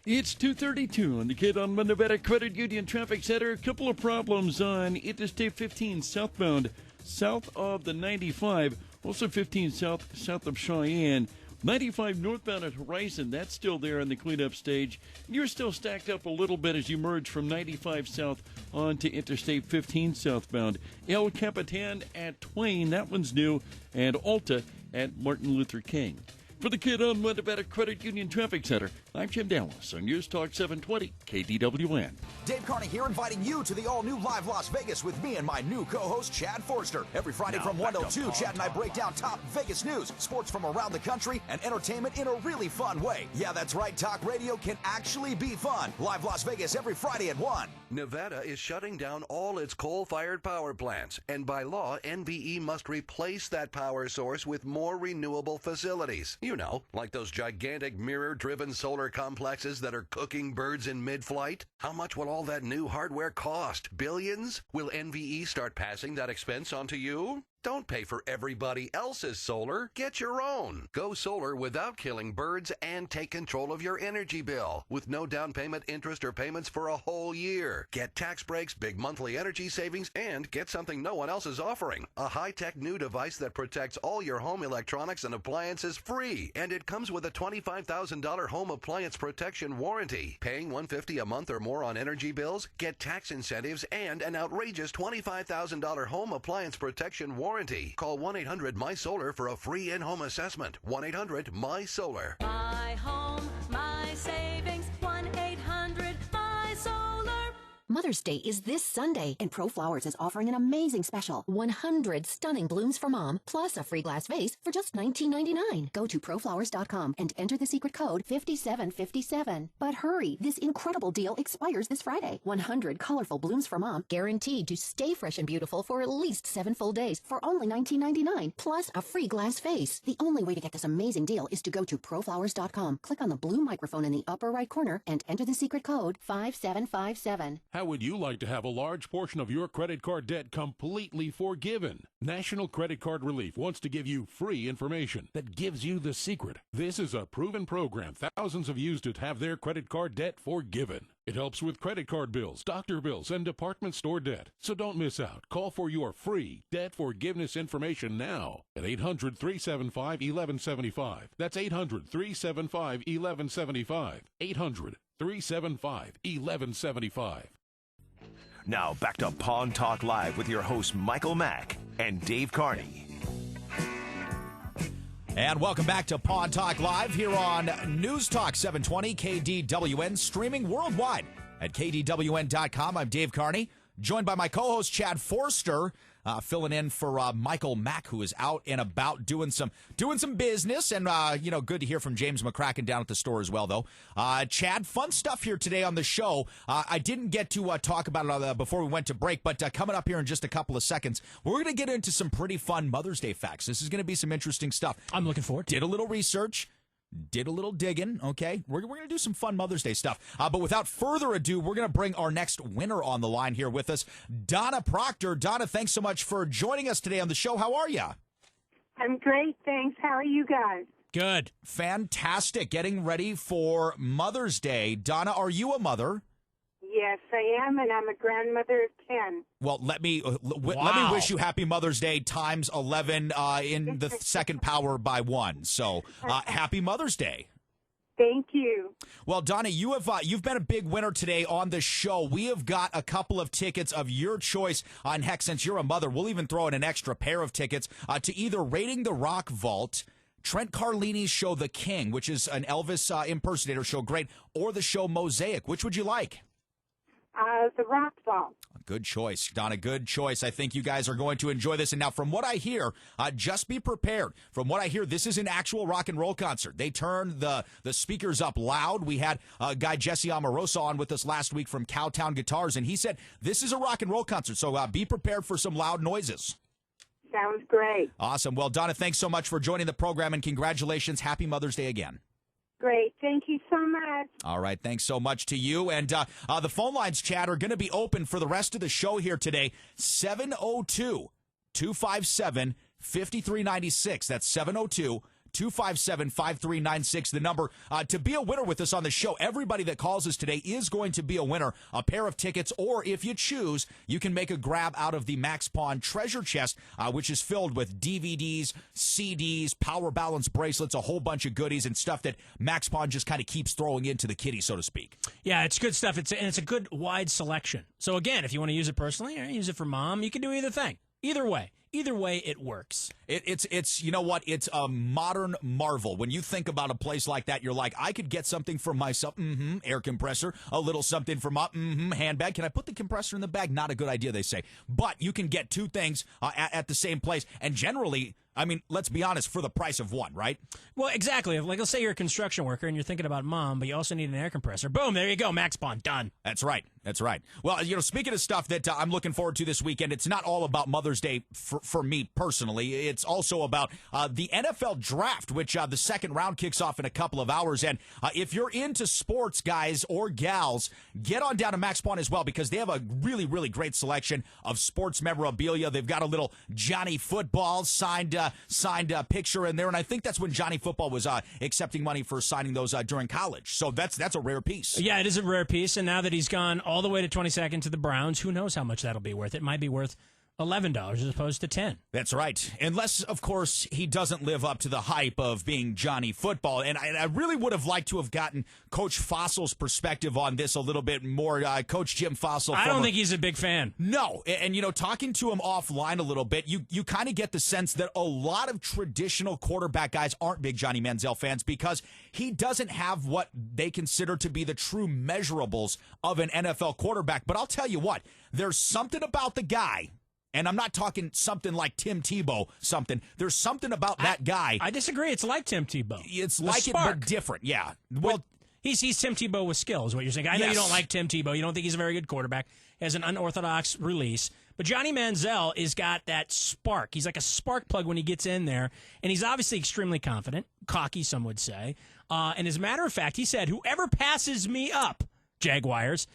It's 2:32 on the Kid on Nevada Credit Union Traffic Center. A couple of problems on Interstate 15 southbound, south of the 95. Also 15 south of Cheyenne. 95 northbound at Horizon, that's still there on the cleanup stage. You're still stacked up a little bit as you merge from 95 south onto Interstate 15 southbound. El Capitan at Twain, that one's new, and Alta at Martin Luther King. For the Kid on Nevada Credit Union Traffic Center, I'm Jim Dallas on News Talk 720 KDWN. Dave Carney here, inviting you to the all-new Live Las Vegas with me and my new co-host, Chad Forster. Every Friday from 1 till 2, Chad and I break down top Vegas news, sports from around the country, and entertainment in a really fun way. Yeah, that's right, talk radio can actually be fun. Live Las Vegas every Friday at 1. Nevada is shutting down all its coal-fired power plants, and by law, NVE must replace that power source with more renewable facilities. You know, like those gigantic mirror-driven solar complexes that are cooking birds in mid-flight. How much will all that new hardware cost? Billions? Will NVE start passing that expense on to you? Don't pay for everybody else's solar. Get your own. Go solar without killing birds and take control of your energy bill with no down payment, interest, or payments for a whole year. Get tax breaks, big monthly energy savings, and get something no one else is offering. A high-tech new device that protects all your home electronics and appliances free. And it comes with a $25,000 home appliance protection warranty. Paying $150 a month or more on energy bills? Get tax incentives and an outrageous $25,000 home appliance protection warranty. Call 1-800-MY-SOLAR for a free in-home assessment. 1-800-MY-SOLAR. My home, my savings, 1-800-MY-SOLAR. Mother's Day is this Sunday, and Pro Flowers is offering an amazing special. 100 stunning blooms for mom, plus a free glass vase for just $19.99. Go to proflowers.com and enter the secret code 5757. But hurry, this incredible deal expires this Friday. 100 colorful blooms for mom, guaranteed to stay fresh and beautiful for at least 7 full days for only $19.99, plus a free glass vase. The only way to get this amazing deal is to go to proflowers.com, click on the blue microphone in the upper right corner, and enter the secret code 5757. How would you like to have a large portion of your credit card debt completely forgiven? National Credit Card Relief wants to give you free information that gives you the secret. This is a proven program thousands have used to have their credit card debt forgiven. It helps with credit card bills, doctor bills, and department store debt. So don't miss out. Call for your free debt forgiveness information now at 800-375-1175. That's 800-375-1175. 800-375-1175. Now back to Pawn Talk Live with your hosts Michael Mack and Dave Carney. And welcome back to Pawn Talk Live here on News Talk 720 KDWN, streaming worldwide at KDWN.com. I'm Dave Carney, joined by my co-host Chad Forster, filling in for Michael Mack, who is out and about doing some business. And, good to hear from James McCracken down at the store as well, though. Chad, fun stuff here today on the show. I didn't get to talk about it before we went to break, but coming up here in just a couple of seconds, we're going to get into some pretty fun Mother's Day facts. This is going to be some interesting stuff. I'm looking forward to it. Did a little research. Did a little digging, okay? We're going to do some fun Mother's Day stuff. But without further ado, we're going to bring our next winner on the line here with us, Donna Proctor. Donna, thanks so much for joining us today on the show. How are you? I'm great, thanks. How are you guys? Good. Fantastic. Getting ready for Mother's Day. Donna, are you a mother? Yes, I am, and I'm a grandmother of 10. Well, let me wish you happy Mother's Day times 11 in the second power by 1. So, happy Mother's Day. Thank you. Well, Donna, you've been a big winner today on the show. We have got a couple of tickets of your choice. And heck, since you're a mother, we'll even throw in an extra pair of tickets to either Raiding the Rock Vault, Trent Carlini's show The King, which is an Elvis impersonator show, great, or the show Mosaic. Which would you like? The Rock Vault. Good choice, Donna. Good choice. I think you guys are going to enjoy this. And now, from what I hear, just be prepared. From what I hear, this is an actual rock and roll concert. They turned the speakers up loud. We had a guy, Jesse Amoroso, on with us last week from Cowtown Guitars, and he said this is a rock and roll concert. So be prepared for some loud noises. Sounds great. Awesome. Well, Donna, thanks so much for joining the program, and congratulations. Happy Mother's Day again. Great. Thank you so much. All right. Thanks so much to you. And the phone lines, Chad, are going to be open for the rest of the show here today. 702-257-5396. That's 702-257-5396, the number to be a winner with us on the show. Everybody that calls us today is going to be a winner, a pair of tickets, or if you choose, you can make a grab out of the Max Pawn treasure chest, which is filled with DVDs, CDs, power balance bracelets, a whole bunch of goodies and stuff that Max Pawn just kind of keeps throwing into the kitty, so to speak. Yeah, it's good stuff. It's a good wide selection. So again, if you want to use it personally or use it for mom, you can do either thing. Either way, it works. It's you know what? It's a modern marvel. When you think about a place like that, you're like, I could get something for myself. Air compressor, a little something for my handbag. Can I put the compressor in the bag? Not a good idea, they say. But you can get two things at the same place, and generally, I mean, let's be honest, for the price of one, right? Well, exactly. Like, let's say you're a construction worker and you're thinking about mom, but you also need an air compressor. Boom, there you go, Max Pawn, done. That's right. Well, speaking of stuff that I'm looking forward to this weekend, it's not all about Mother's Day for me personally. It's also about the NFL Draft, which the second round kicks off in a couple of hours. And if you're into sports, guys or gals, get on down to Max Pawn as well, because they have a really, really great selection of sports memorabilia. They've got a little Johnny Football signed picture in there, and I think that's when Johnny Football was accepting money for signing those during college. So that's a rare piece. Yeah, it is a rare piece, and now that he's gone all the way to 22nd to the Browns, who knows how much that'll be worth. It might be worth $11 as opposed to $10. That's right. Unless, of course, he doesn't live up to the hype of being Johnny Football. And I really would have liked to have gotten Coach Fossil's perspective on this a little bit more. Coach Jim Fossil. I don't think he's a big fan. No. And talking to him offline a little bit, you kind of get the sense that a lot of traditional quarterback guys aren't big Johnny Manziel fans because he doesn't have what they consider to be the true measurables of an NFL quarterback. But I'll tell you what, there's something about the guy. And I'm not talking something like Tim Tebow, There's something about that guy. I disagree. It's like Tim Tebow. It's like it, but different. Yeah. Well, he's Tim Tebow with skill, is what you're saying. I know you don't like Tim Tebow. You don't think he's a very good quarterback. He has an unorthodox release. But Johnny Manziel has got that spark. He's like a spark plug when he gets in there. And he's obviously extremely confident, cocky, some would say. And as a matter of fact, he said, whoever passes me up, Jaguars,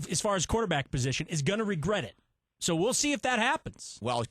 as far as quarterback position, is going to regret it. So we'll see if that happens. Well,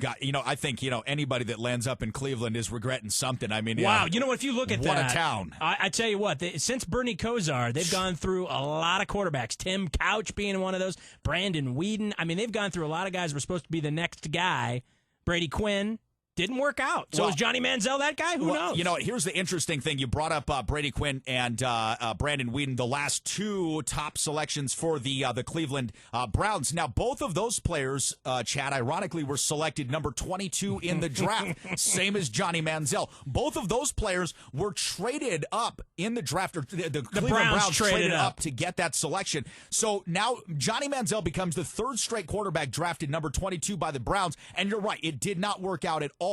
I think, anybody that lands up in Cleveland is regretting something. I mean, wow. You know what? If you look at what that. What a town. I tell you what, since Bernie Kosar, they've gone through a lot of quarterbacks. Tim Couch being one of those. Brandon Weeden. I mean, they've gone through a lot of guys who were supposed to be the next guy. Brady Quinn. Didn't work out. So is Johnny Manziel that guy? Who knows? Here's the interesting thing. You brought up Brady Quinn and Brandon Weeden, the last two top selections for the Cleveland Browns. Now, both of those players, Chad, ironically, were selected number 22 in the draft, same as Johnny Manziel. Both of those players were traded up in the draft. Or the Cleveland Browns traded up to get that selection. So now Johnny Manziel becomes the third straight quarterback drafted number 22 by the Browns. And you're right, it did not work out at all.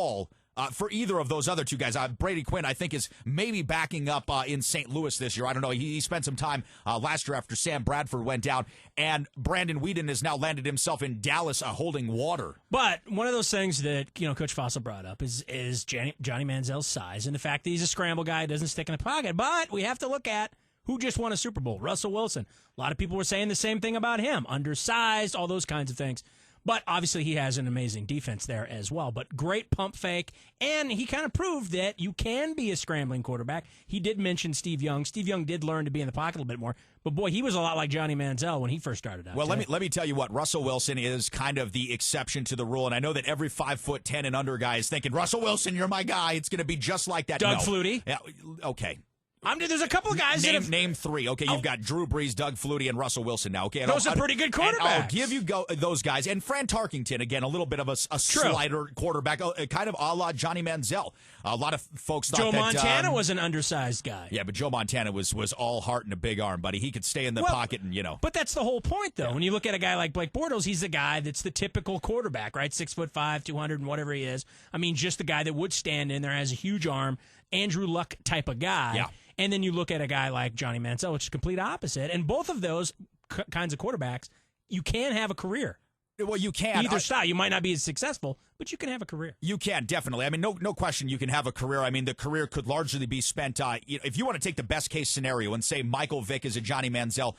For either of those other two guys. Brady Quinn, I think, is maybe backing up in St. Louis this year. I don't know. He spent some time last year after Sam Bradford went down, and Brandon Weeden has now landed himself in Dallas holding water. But one of those things that Coach Fossil brought up is Johnny Manziel's size and the fact that he's a scramble guy, doesn't stick in the pocket. But we have to look at who just won a Super Bowl. Russell Wilson. A lot of people were saying the same thing about him. Undersized, all those kinds of things. But obviously he has an amazing defense there as well. But great pump fake, and he kind of proved that you can be a scrambling quarterback. He did mention Steve Young. Steve Young did learn to be in the pocket a little bit more. But, boy, he was a lot like Johnny Manziel when he first started out. Well, let me tell you what. Russell Wilson is kind of the exception to the rule, and I know that every 5'10" and under guy is thinking, Russell Wilson, you're my guy. It's going to be just like that. Doug Flutie. Yeah, okay. There's a couple of guys name three. Okay, you've got Drew Brees, Doug Flutie, and Russell Wilson now. Okay, those are pretty good quarterbacks. I'll give you those guys. And Fran Tarkington, again, a little bit of a slider quarterback, kind of a la Johnny Manziel. A lot of folks thought Joe that Montana was an undersized guy. Yeah, but Joe Montana was all heart and a big arm, buddy. He could stay in the pocket and, But that's the whole point, though. Yeah. When you look at a guy like Blake Bortles, he's the guy that's the typical quarterback, right? 6'5", 200 and whatever he is. I mean, just the guy that would stand in there, has a huge arm, Andrew Luck type of guy. Yeah. And then you look at a guy like Johnny Manziel, which is complete opposite. And both of those kinds of quarterbacks, you can have a career. Well, you can. Either style. You might not be as successful, but you can have a career. You can, definitely. I mean, no question you can have a career. I mean, the career could largely be spent, if you want to take the best case scenario and say Michael Vick is a Johnny Manziel,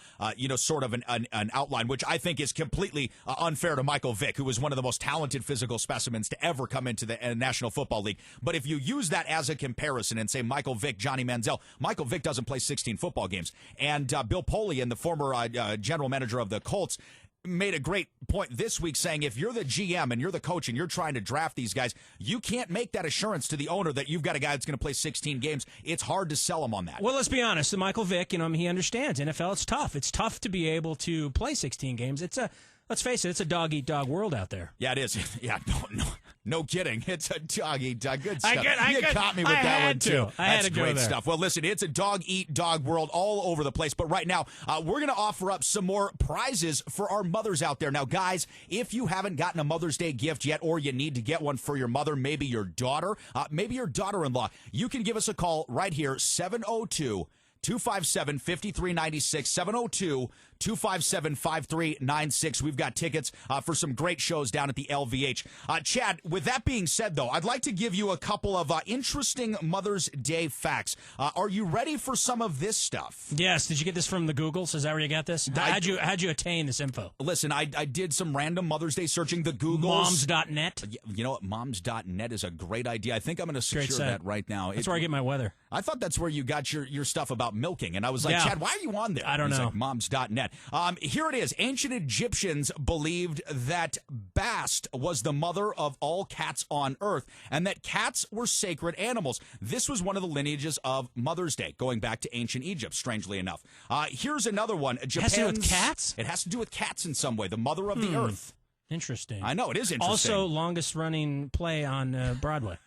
sort of an outline, which I think is completely unfair to Michael Vick, who was one of the most talented physical specimens to ever come into the National Football League. But if you use that as a comparison and say Michael Vick, Johnny Manziel, Michael Vick doesn't play 16 football games. And Bill Polian, the former general manager of the Colts, made a great point this week saying if you're the GM and you're the coach and you're trying to draft these guys, you can't make that assurance to the owner that you've got a guy that's going to play 16 games. It's hard to sell him on that. Well, let's be honest. Michael Vick, he understands. NFL, it's tough. It's tough to be able to play 16 games. Let's face it, it's a dog-eat-dog world out there. Yeah, it is. Yeah, no kidding. It's a dog-eat-dog. Good stuff. You caught me with that one, too. I had to go great there. stuff. Well, listen, it's a dog-eat-dog world all over the place. But right now, we're going to offer up some more prizes for our mothers out there. Now, guys, if you haven't gotten a Mother's Day gift yet or you need to get one for your mother, maybe your daughter, maybe your daughter-in-law, you can give us a call right here, 702-257-5396, 702-257-5396. We've got tickets for some great shows down at the LVH. Chad, with that being said, though, I'd like to give you a couple of interesting Mother's Day facts. Are you ready for some of this stuff? Yes. Did you get this from the Googles? Is that where you got this? How'd you attain this info? Listen, I did some random Mother's Day searching. The Googles. Moms.net? You know what? Moms.net is a great idea. I think I'm going to secure that right now. That's where I get my weather. I thought that's where you got your stuff about milking. And I was like, Chad, why are you on there? I don't know. Like, Moms.net. that. Here it is. Ancient Egyptians believed that Bast was the mother of all cats on earth and that cats were sacred animals. This was one of the lineages of Mother's Day, going back to ancient Egypt, strangely enough. Here's another one. It has to do with cats? It has to do with cats in some way. The mother of the earth. Interesting. I know, it is interesting. Also, longest running play on Broadway.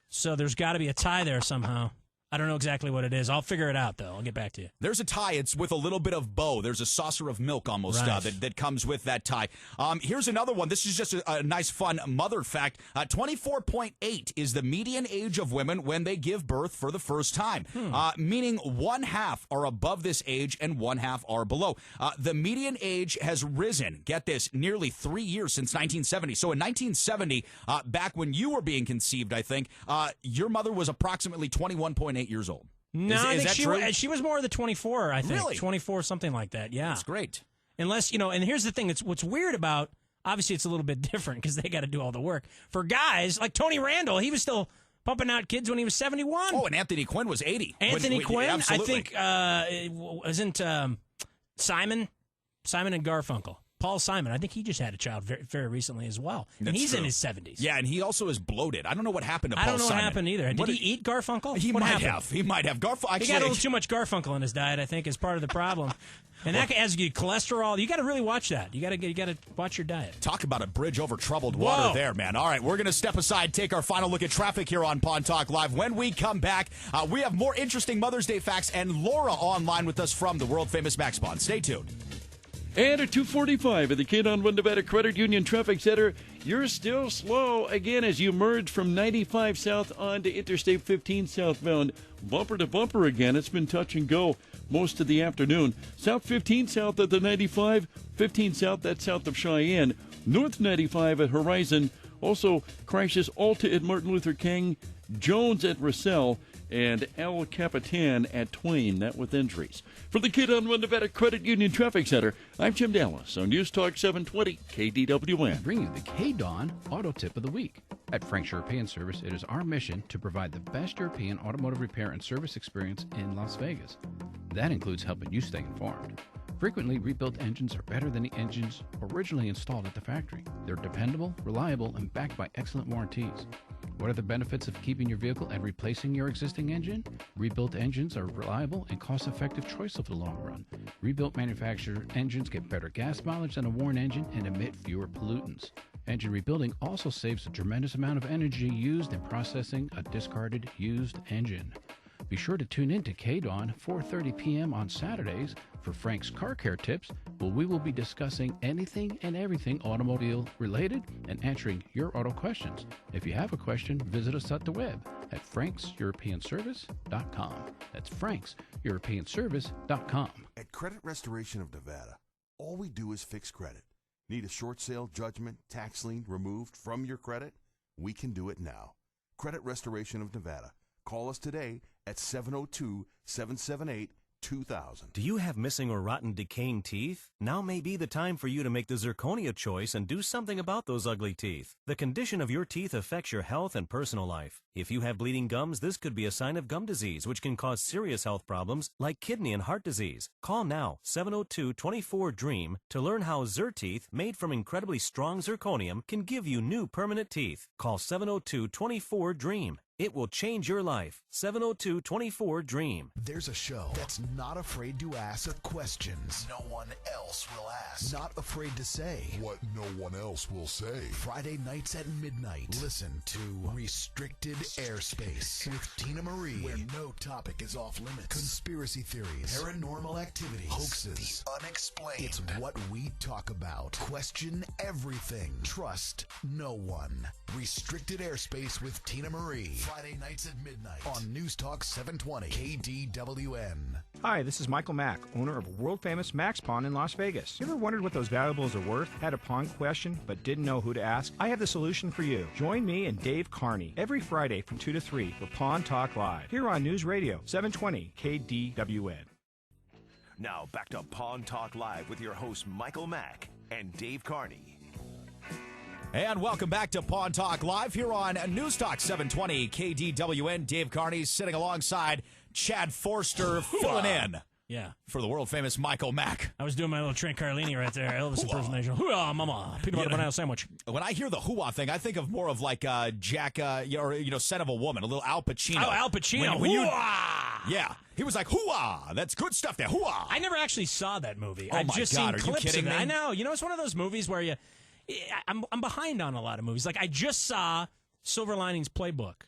So there's got to be a tie there somehow. I don't know exactly what it is. I'll figure it out, though. I'll get back to you. There's a tie. It's with a little bit of bow. There's a saucer of milk almost Right. that comes with that tie. Here's another one. This is just a nice, fun mother fact. 24.8 is the median age of women when they give birth for the first time, meaning 1/2 are above this age and 1/2 are below. The median age has risen, get this, nearly 3 years since 1970. So in 1970, back when you were being conceived, I think, your mother was approximately 21.8 years old. No, I think that true? she was more of the 24, I think. Really? 24, something like that, yeah. That's great. Unless, and here's the thing, what's weird about, obviously it's a little bit different because they got to do all the work. For guys, like Tony Randall, he was still pumping out kids when he was 71. Oh, and Anthony Quinn was 80. Anthony Quinn, absolutely. I think, wasn't Simon and Garfunkel. Paul Simon, I think he just had a child very, very recently as well. And That's he's true. in his 70s. Yeah, and he also is bloated. I don't know what happened to Paul I don't know Simon. what happened either. Did he eat Garfunkel? He What might happened? have. He might have. Garfunkel. He got a little too much Garfunkel in his diet, I think, is part of the problem. And that has you cholesterol. You got to really watch that. You got to watch your diet. Talk about a bridge over troubled water Whoa. there, man. All right, we're going to step aside, take our final look at traffic here on Pawn Talk Live. When we come back, we have more interesting Mother's Day facts and Laura online with us from the world-famous Max Pawn. Stay tuned. And at 2:45 at the Kid on One Nevada Credit Union Traffic Center, you're still slow again as you merge from 95 south onto Interstate 15 southbound. Bumper to bumper again. It's been touch and go most of the afternoon. South 15 south at the 95, 15 south, that's south of Cheyenne. North 95 at Horizon. Also crashes Alta at Martin Luther King, Jones at Russell, and El Capitan at Twain, that with injuries. For the Kid on One Nevada Credit Union Traffic Center, I'm Jim Dallas on News Talk 720 KDWN. Bring you the K-Dawn Auto Tip of the Week. At Frank's European Service, it is our mission to provide the best European automotive repair and service experience in Las Vegas. That includes helping you stay informed. Frequently, rebuilt engines are better than the engines originally installed at the factory. They're dependable, reliable, and backed by excellent warranties. What are the benefits of keeping your vehicle and replacing your existing engine? Rebuilt engines are a reliable and cost-effective choice over the long run. Rebuilt manufacturer engines get better gas mileage than a worn engine and emit fewer pollutants. Engine rebuilding also saves a tremendous amount of energy used in processing a discarded used engine. Be sure to tune in to KDWN 4:30 p.m. on Saturdays for Frank's Car Care Tips, where we will be discussing anything and everything automobile related and answering your auto questions. If you have a question, visit us at the web at frankseuropeanservice.com. That's frankseuropeanservice.com. At Credit Restoration of Nevada, all we do is fix credit. Need a short sale judgment, tax lien removed from your credit? We can do it now. Credit Restoration of Nevada. Call us today at 702-778-2000. Do you have missing or rotten decaying teeth? Now may be the time for you to make the zirconia choice and do something about those ugly teeth. The condition of your teeth affects your health and personal life. If you have bleeding gums, this could be a sign of gum disease, which can cause serious health problems like kidney and heart disease. Call now, 702-24-DREAM, to learn how ZirTeeth, made from incredibly strong zirconium, can give you new permanent teeth. Call 702-24-DREAM. It will change your life. 702-24-DREAM. There's a show that's not afraid to ask questions no one else will ask. Not afraid to say what no one else will say. Friday nights at midnight. Listen to Restricted Airspace with Tina Marie, where no topic is off limits. Conspiracy theories, paranormal activities, hoaxes, the unexplained. It's what we talk about. Question everything. Trust no one. Restricted Airspace with Tina Marie. Friday nights at midnight on News Talk 720 KDWN. Hi, this is Michael Mack, owner of world-famous Max Pawn in Las Vegas. You ever wondered what those valuables are worth? Had a pawn question but didn't know who to ask? I have the solution for you. Join me and Dave Carney every Friday from 2 to 3 for Pawn Talk Live here on News Radio 720 KDWN. Now back to Pawn Talk Live with your hosts Michael Mack and Dave Carney. And welcome back to Pawn Talk Live here on News Talk 720 KDWN. Dave Carney sitting alongside Chad Forster filling in. Yeah. For the world-famous Michael Mack. I was doing my little Trent Carlini right there. Elvis impersonation. Hoo-ah, mama. Peanut butter banana sandwich. When I hear the hoo-ah thing, I think of more of like Jack, or Son of a Woman, a little Al Pacino. Oh, Al Pacino. Hoo-ah! Yeah. He was like, hoo-ah! That's good stuff there, hoo-ah! I never actually saw that movie. Oh, I've my just God, seen are you clips kidding of it. me? I know. You know, it's one of those movies where I'm behind on a lot of movies. Like, I just saw Silver Linings Playbook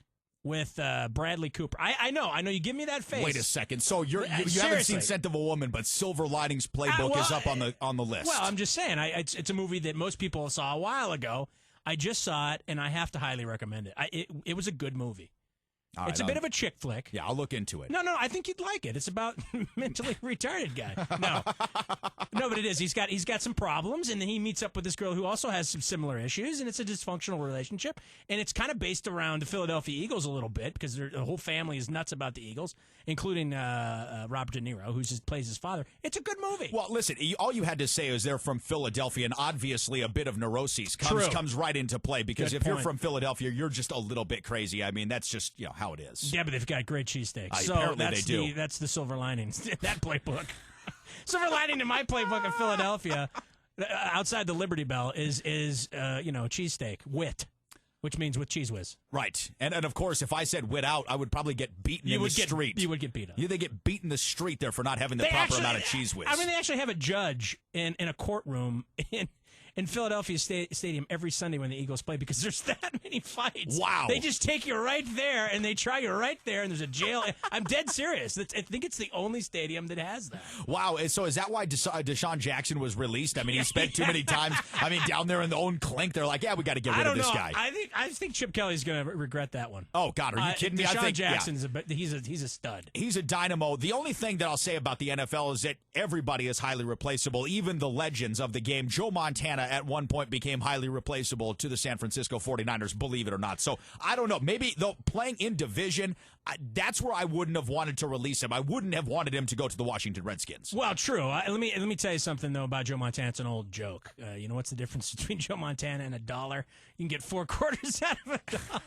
with Bradley Cooper. I know. You give me that face. Wait a second. So you haven't seen Scent of a Woman, but Silver Linings Playbook is up on the list. Well, I'm just saying. It's a movie that most people saw a while ago. I just saw it, and I have to highly recommend it. It was a good movie. All It's right, a bit of a chick flick. Yeah, I'll look into it. No, I think you'd like it. It's about mentally retarded guy. No, but it is. He's got some problems, and then he meets up with this girl who also has some similar issues, and it's a dysfunctional relationship. And it's kind of based around the Philadelphia Eagles a little bit because the whole family is nuts about the Eagles, including Robert De Niro, who plays his father. It's a good movie. Well, listen, all you had to say is they're from Philadelphia, and obviously a bit of neuroses comes right into play because Good if you're point. from Philadelphia, you're just a little bit crazy. I mean, that's just how it is. Yeah, but they've got great cheesesteaks. So apparently that's they do. That's the silver linings. That playbook. Silver lining in my playbook in Philadelphia, outside the Liberty Bell, is cheesesteak wit, which means with cheese whiz. Right, and of course, if I said wit out, I would probably get beaten in the street. You would get beat up. They get beaten in the street there for not having the proper amount of cheese whiz. I mean, they actually have a judge in a courtroom in Philadelphia Stadium every Sunday when the Eagles play because there's that many fights. Wow. They just take you right there, and they try you right there, and there's a jail. I'm dead serious. I think it's the only stadium that has that. Wow. So is that why Deshaun Jackson was released? I mean, he spent too many times, down there in the own clink. They're like, yeah, we got to get rid of this guy. I think Chip Kelly's going to regret that one. Oh, God, are you kidding me? Deshaun Jackson's he's a stud. He's a dynamo. The only thing that I'll say about the NFL is that everybody is highly replaceable, even the legends of the game. Joe Montana at one point became highly replaceable to the San Francisco 49ers, believe it or not. So I don't know. Maybe, though, playing in division, that's where I wouldn't have wanted to release him. I wouldn't have wanted him to go to the Washington Redskins. Well, true. Let me tell you something, though, about Joe Montana. It's an old joke. You know what's the difference between Joe Montana and $1? You can get 4 quarters out of $1.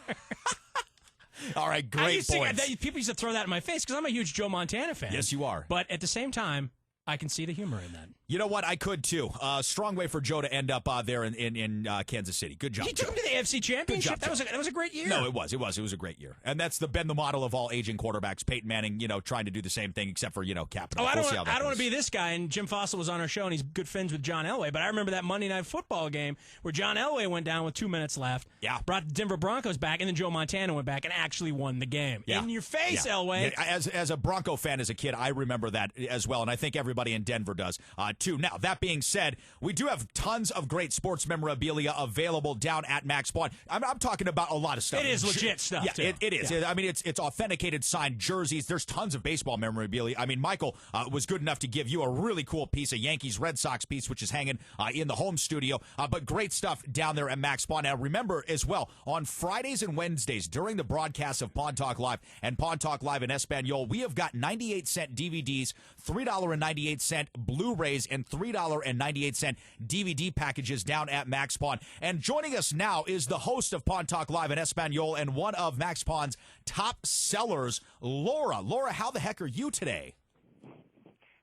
All right, great point. People used to throw that in my face because I'm a huge Joe Montana fan. Yes, you are. But at the same time, I can see the humor in that. You know what? I could, too. Strong way for Joe to end up there in Kansas City. Good job, He took Joe. him to the AFC Championship. Good job, That was a great year. No, it was a great year. And that's been the model of all aging quarterbacks. Peyton Manning, trying to do the same thing except for, capital. I don't want to be this guy. And Jim Fossil was on our show, and he's good friends with John Elway. But I remember that Monday Night Football game where John Elway went down with 2 minutes left. Yeah. Brought the Denver Broncos back, and then Joe Montana went back and actually won the game. Yeah. In your face, Yeah. Elway. Yeah, as a Bronco fan as a kid, I remember that as well, and I think everybody in Denver does too. Now, that being said, we do have tons of great sports memorabilia available down at Max Pawn. I'm talking about a lot of stuff. It is legit stuff, Yeah, too. it is. Yeah. I mean, it's authenticated signed jerseys. There's tons of baseball memorabilia. I mean, Michael was good enough to give you a really cool piece, a Yankees-Red Sox piece, which is hanging in the home studio. But great stuff down there at Max Pawn. Now, remember as well, on Fridays and Wednesdays during the broadcasts of Pawn Talk Live and Pawn Talk Live in Espanol, we have got 98-cent DVDs, $3.98 Blu-rays, and $3.98 DVD packages down at Max Pawn. And joining us now is the host of Pawn Talk Live in Espanol and one of Max Pawn's top sellers, Laura. Laura, how the heck are you today?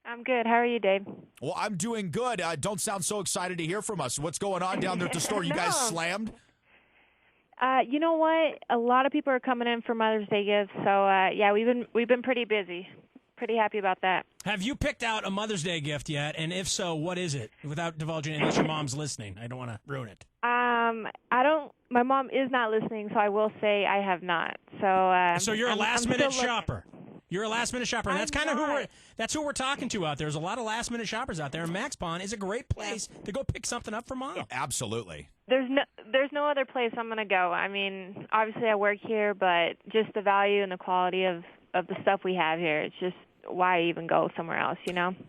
I'm good. How are you, Dave? Well, I'm doing good. Don't sound so excited to hear from us. What's going on down there at the store? You guys slammed? You know what? A lot of people are coming in for Mother's Day gifts, so yeah, we've been pretty busy. Pretty happy about that. Have you picked out a Mother's Day gift yet? And if so, what is it? Without divulging it, unless your mom's listening. I don't want to ruin it. I don't. My mom is not listening, so I will say I have not. So you're a last-minute shopper. You're a last-minute shopper, and I'm that's kind of who we're talking to out there. There's a lot of last-minute shoppers out there, and Max Pawn is a great place to go pick something up for mom. Absolutely. There's no other place I'm going to go. I mean, obviously I work here, but just the value and the quality of the stuff we have here, it's just why even go somewhere else,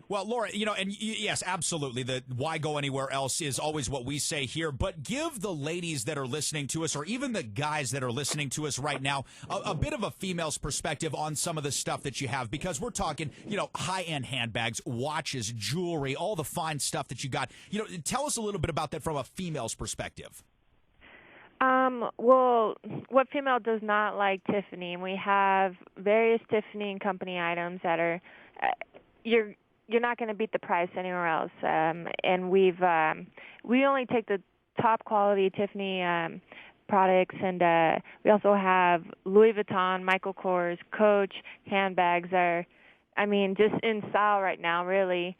Well, Laura, and yes, absolutely. The why go anywhere else is always what we say here. But give the ladies that are listening to us, or even the guys that are listening to us right now, a bit of a female's perspective on some of the stuff that you have, because we're talking, high-end handbags, watches, jewelry, all the fine stuff that you got. Tell us a little bit about that from a female's perspective. Well, what female does not like Tiffany? And we have various Tiffany and Company items that are, you're not going to beat the price anywhere else. And we only take the top quality Tiffany products, and we also have Louis Vuitton, Michael Kors, Coach handbags are, just in style right now, really.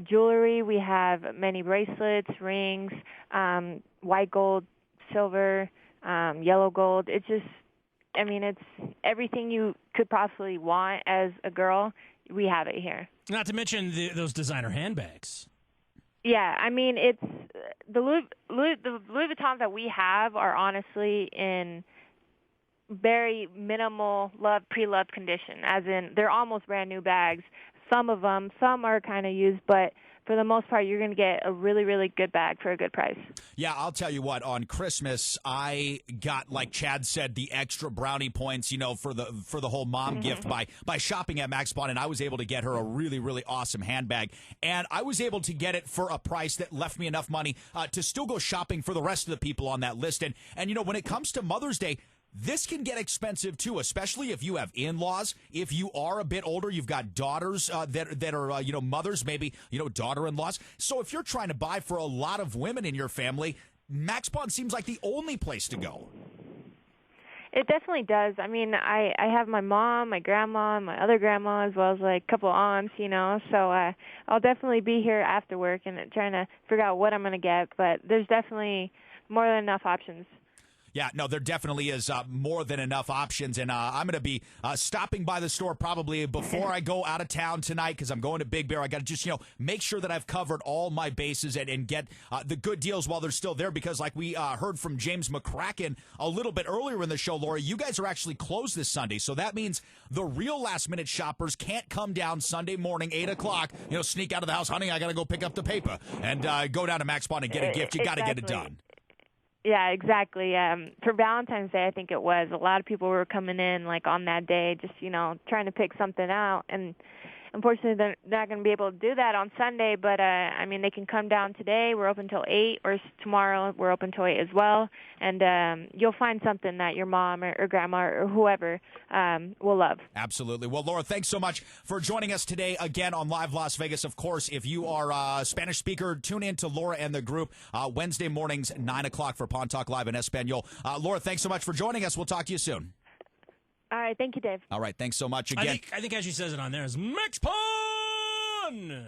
Jewelry, we have many bracelets, rings, white gold, silver, yellow gold. It's just, it's everything you could possibly want as a girl. We have it here. Not to mention those designer handbags. Yeah, it's the Louis Vuittons that we have are honestly in very minimal pre-loved condition, as in they're almost brand new bags. Some are kind of used, but for the most part, you're going to get a really, really good bag for a good price. Yeah, I'll tell you what. On Christmas, I got, like Chad said, the extra brownie points, for the whole mom gift by shopping at Max Pawn, and I was able to get her a really, really awesome handbag, and I was able to get it for a price that left me enough money to still go shopping for the rest of the people on that list. And when it comes to Mother's Day, this can get expensive, too, especially if you have in-laws. If you are a bit older, you've got daughters that are, mothers, maybe, daughter-in-laws. So if you're trying to buy for a lot of women in your family, Max Pawn seems like the only place to go. It definitely does. I have my mom, my grandma, and my other grandma, as well as like a couple aunts, So I'll definitely be here after work and trying to figure out what I'm going to get. But there's definitely more than enough options. Yeah, no, there definitely is more than enough options, and I'm going to be stopping by the store probably before I go out of town tonight because I'm going to Big Bear. I got to just, make sure that I've covered all my bases and get the good deals while they're still there because like we heard from James McCracken a little bit earlier in the show, Lori, you guys are actually closed this Sunday, so that means the real last-minute shoppers can't come down Sunday morning, 8 o'clock, sneak out of the house, honey, I got to go pick up the paper, and go down to Max Pawn and get a gift. You got to get it done. Yeah, exactly. For Valentine's Day, I think it was, a lot of people were coming in like on that day, just, trying to pick something out. And unfortunately, they're not going to be able to do that on Sunday, but, they can come down today. We're open till 8, or tomorrow we're open till 8 as well. And you'll find something that your mom or grandma or whoever will love. Absolutely. Well, Laura, thanks so much for joining us today again on Live Las Vegas. Of course, if you are a Spanish speaker, tune in to Laura and the group Wednesday mornings, 9 o'clock for Pawn Talk Live in Espanol. Laura, thanks so much for joining us. We'll talk to you soon. All right. Thank you, Dave. All right. Thanks so much again. I think as she says it on there is Max Pawn.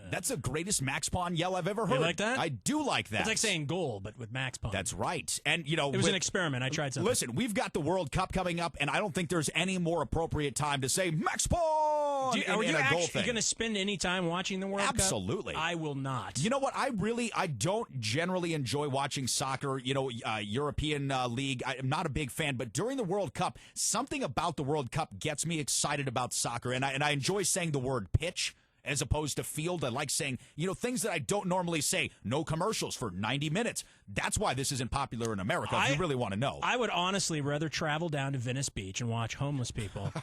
That's the greatest Max Pawn yell I've ever heard. You like that? I do like that. It's like saying goal, but with Max Pawn. That's right. And, it was an experiment. I tried something. Listen, we've got the World Cup coming up, and I don't think there's any more appropriate time to say Max Pawn Are you in a goal actually thing. going to spend any time watching the World Cup? Absolutely. I will not. You know what? I don't generally enjoy watching soccer, European League. I'm not a big fan, but during the World Cup, something about the World Cup gets me excited about soccer, and I enjoy saying the word pitch as opposed to field. I like saying, things that I don't normally say. No commercials for 90 minutes. That's why this isn't popular in America, if you really want to know. I would honestly rather travel down to Venice Beach and watch homeless people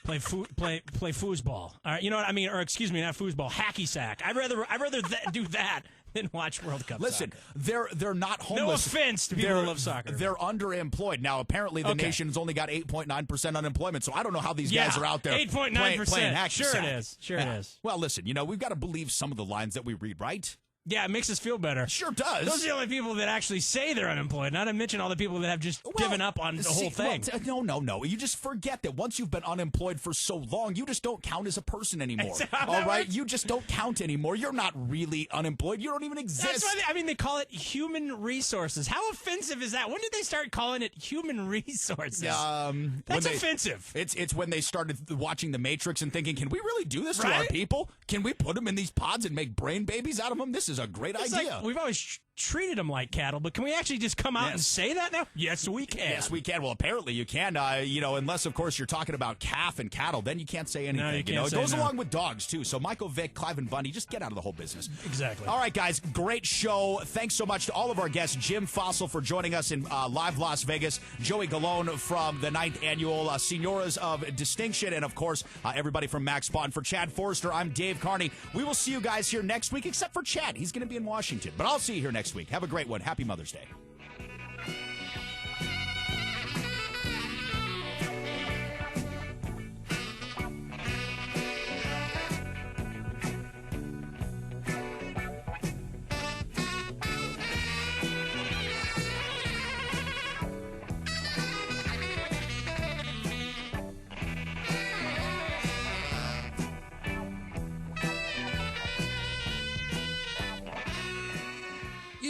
play foosball. All right, you know what I mean? Or excuse me, not foosball, hacky sack. I'd rather do that than watch World Cup. Listen, soccer. they're not homeless. No offense to people who love soccer. They're underemployed. Now, apparently, the nation's only got 8.9% unemployment, so I don't know how these guys are out there 8.9%. playing hacky Sure sack. it is. Sure it is. Well, listen, we've got to believe some of the lines that we read, right? Yeah, it makes us feel better. Sure does. Those are the only people that actually say they're unemployed, not to mention all the people that have just given up on the whole thing. No. You just forget that once you've been unemployed for so long, you just don't count as a person anymore. All right? You just don't count anymore. You're not really unemployed. You don't even exist. That's why they call it human resources. How offensive is that? When did they start calling it human resources? That's offensive. It's when they started watching The Matrix and thinking, can we really do this to our people? Can we put them in these pods and make brain babies out of them? This is a great idea. Like, we've always treated them like cattle, but can we actually just come out and say that now? Yes, we can. Yes, we can. Well, apparently you can. Unless, of course, you're talking about calf and cattle, then you can't say anything. No, you can't it say goes no. along with dogs, too. So Michael Vick, Clive and Bundy, just get out of the whole business. Exactly. All right, guys, great show. Thanks so much to all of our guests. Jim Fossil for joining us in live Las Vegas. Joey Galone from the 9th Annual Senoras of Distinction. And, of course, everybody from Max Pawn. For Chad Forrester, I'm Dave Carney. We will see you guys here next week, except for Chad. He's going to be in Washington. But I'll see you here next week. Have a great one. Happy Mother's Day.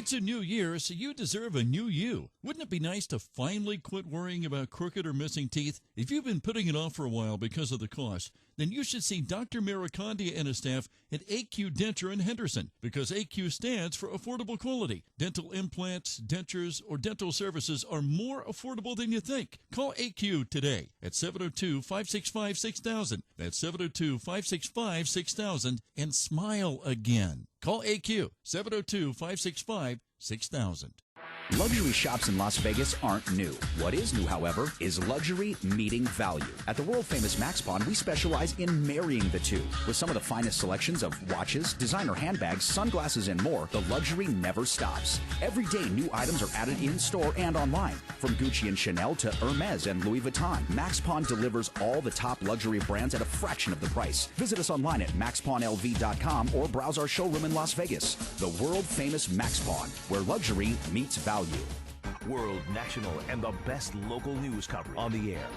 It's a new year, so you deserve a new you. Wouldn't it be nice to finally quit worrying about crooked or missing teeth? If you've been putting it off for a while because of the cost, then you should see Dr. Miracondia and his staff at AQ Denture in Henderson, because AQ stands for affordable quality. Dental implants, dentures, or dental services are more affordable than you think. Call AQ today at 702-565-6000. That's 702-565-6000, and smile again. Call AQ 702-565-6000. Luxury shops in Las Vegas aren't new. What is new, however, is luxury meeting value. At the world-famous MaxPawn, we specialize in marrying the two. With some of the finest selections of watches, designer handbags, sunglasses, and more, the luxury never stops. Every day, new items are added in-store and online. From Gucci and Chanel to Hermes and Louis Vuitton, MaxPawn delivers all the top luxury brands at a fraction of the price. Visit us online at MaxPawnLV.com or browse our showroom in Las Vegas. The world-famous MaxPawn, where luxury meets value. World, national, and the best local news coverage on the air.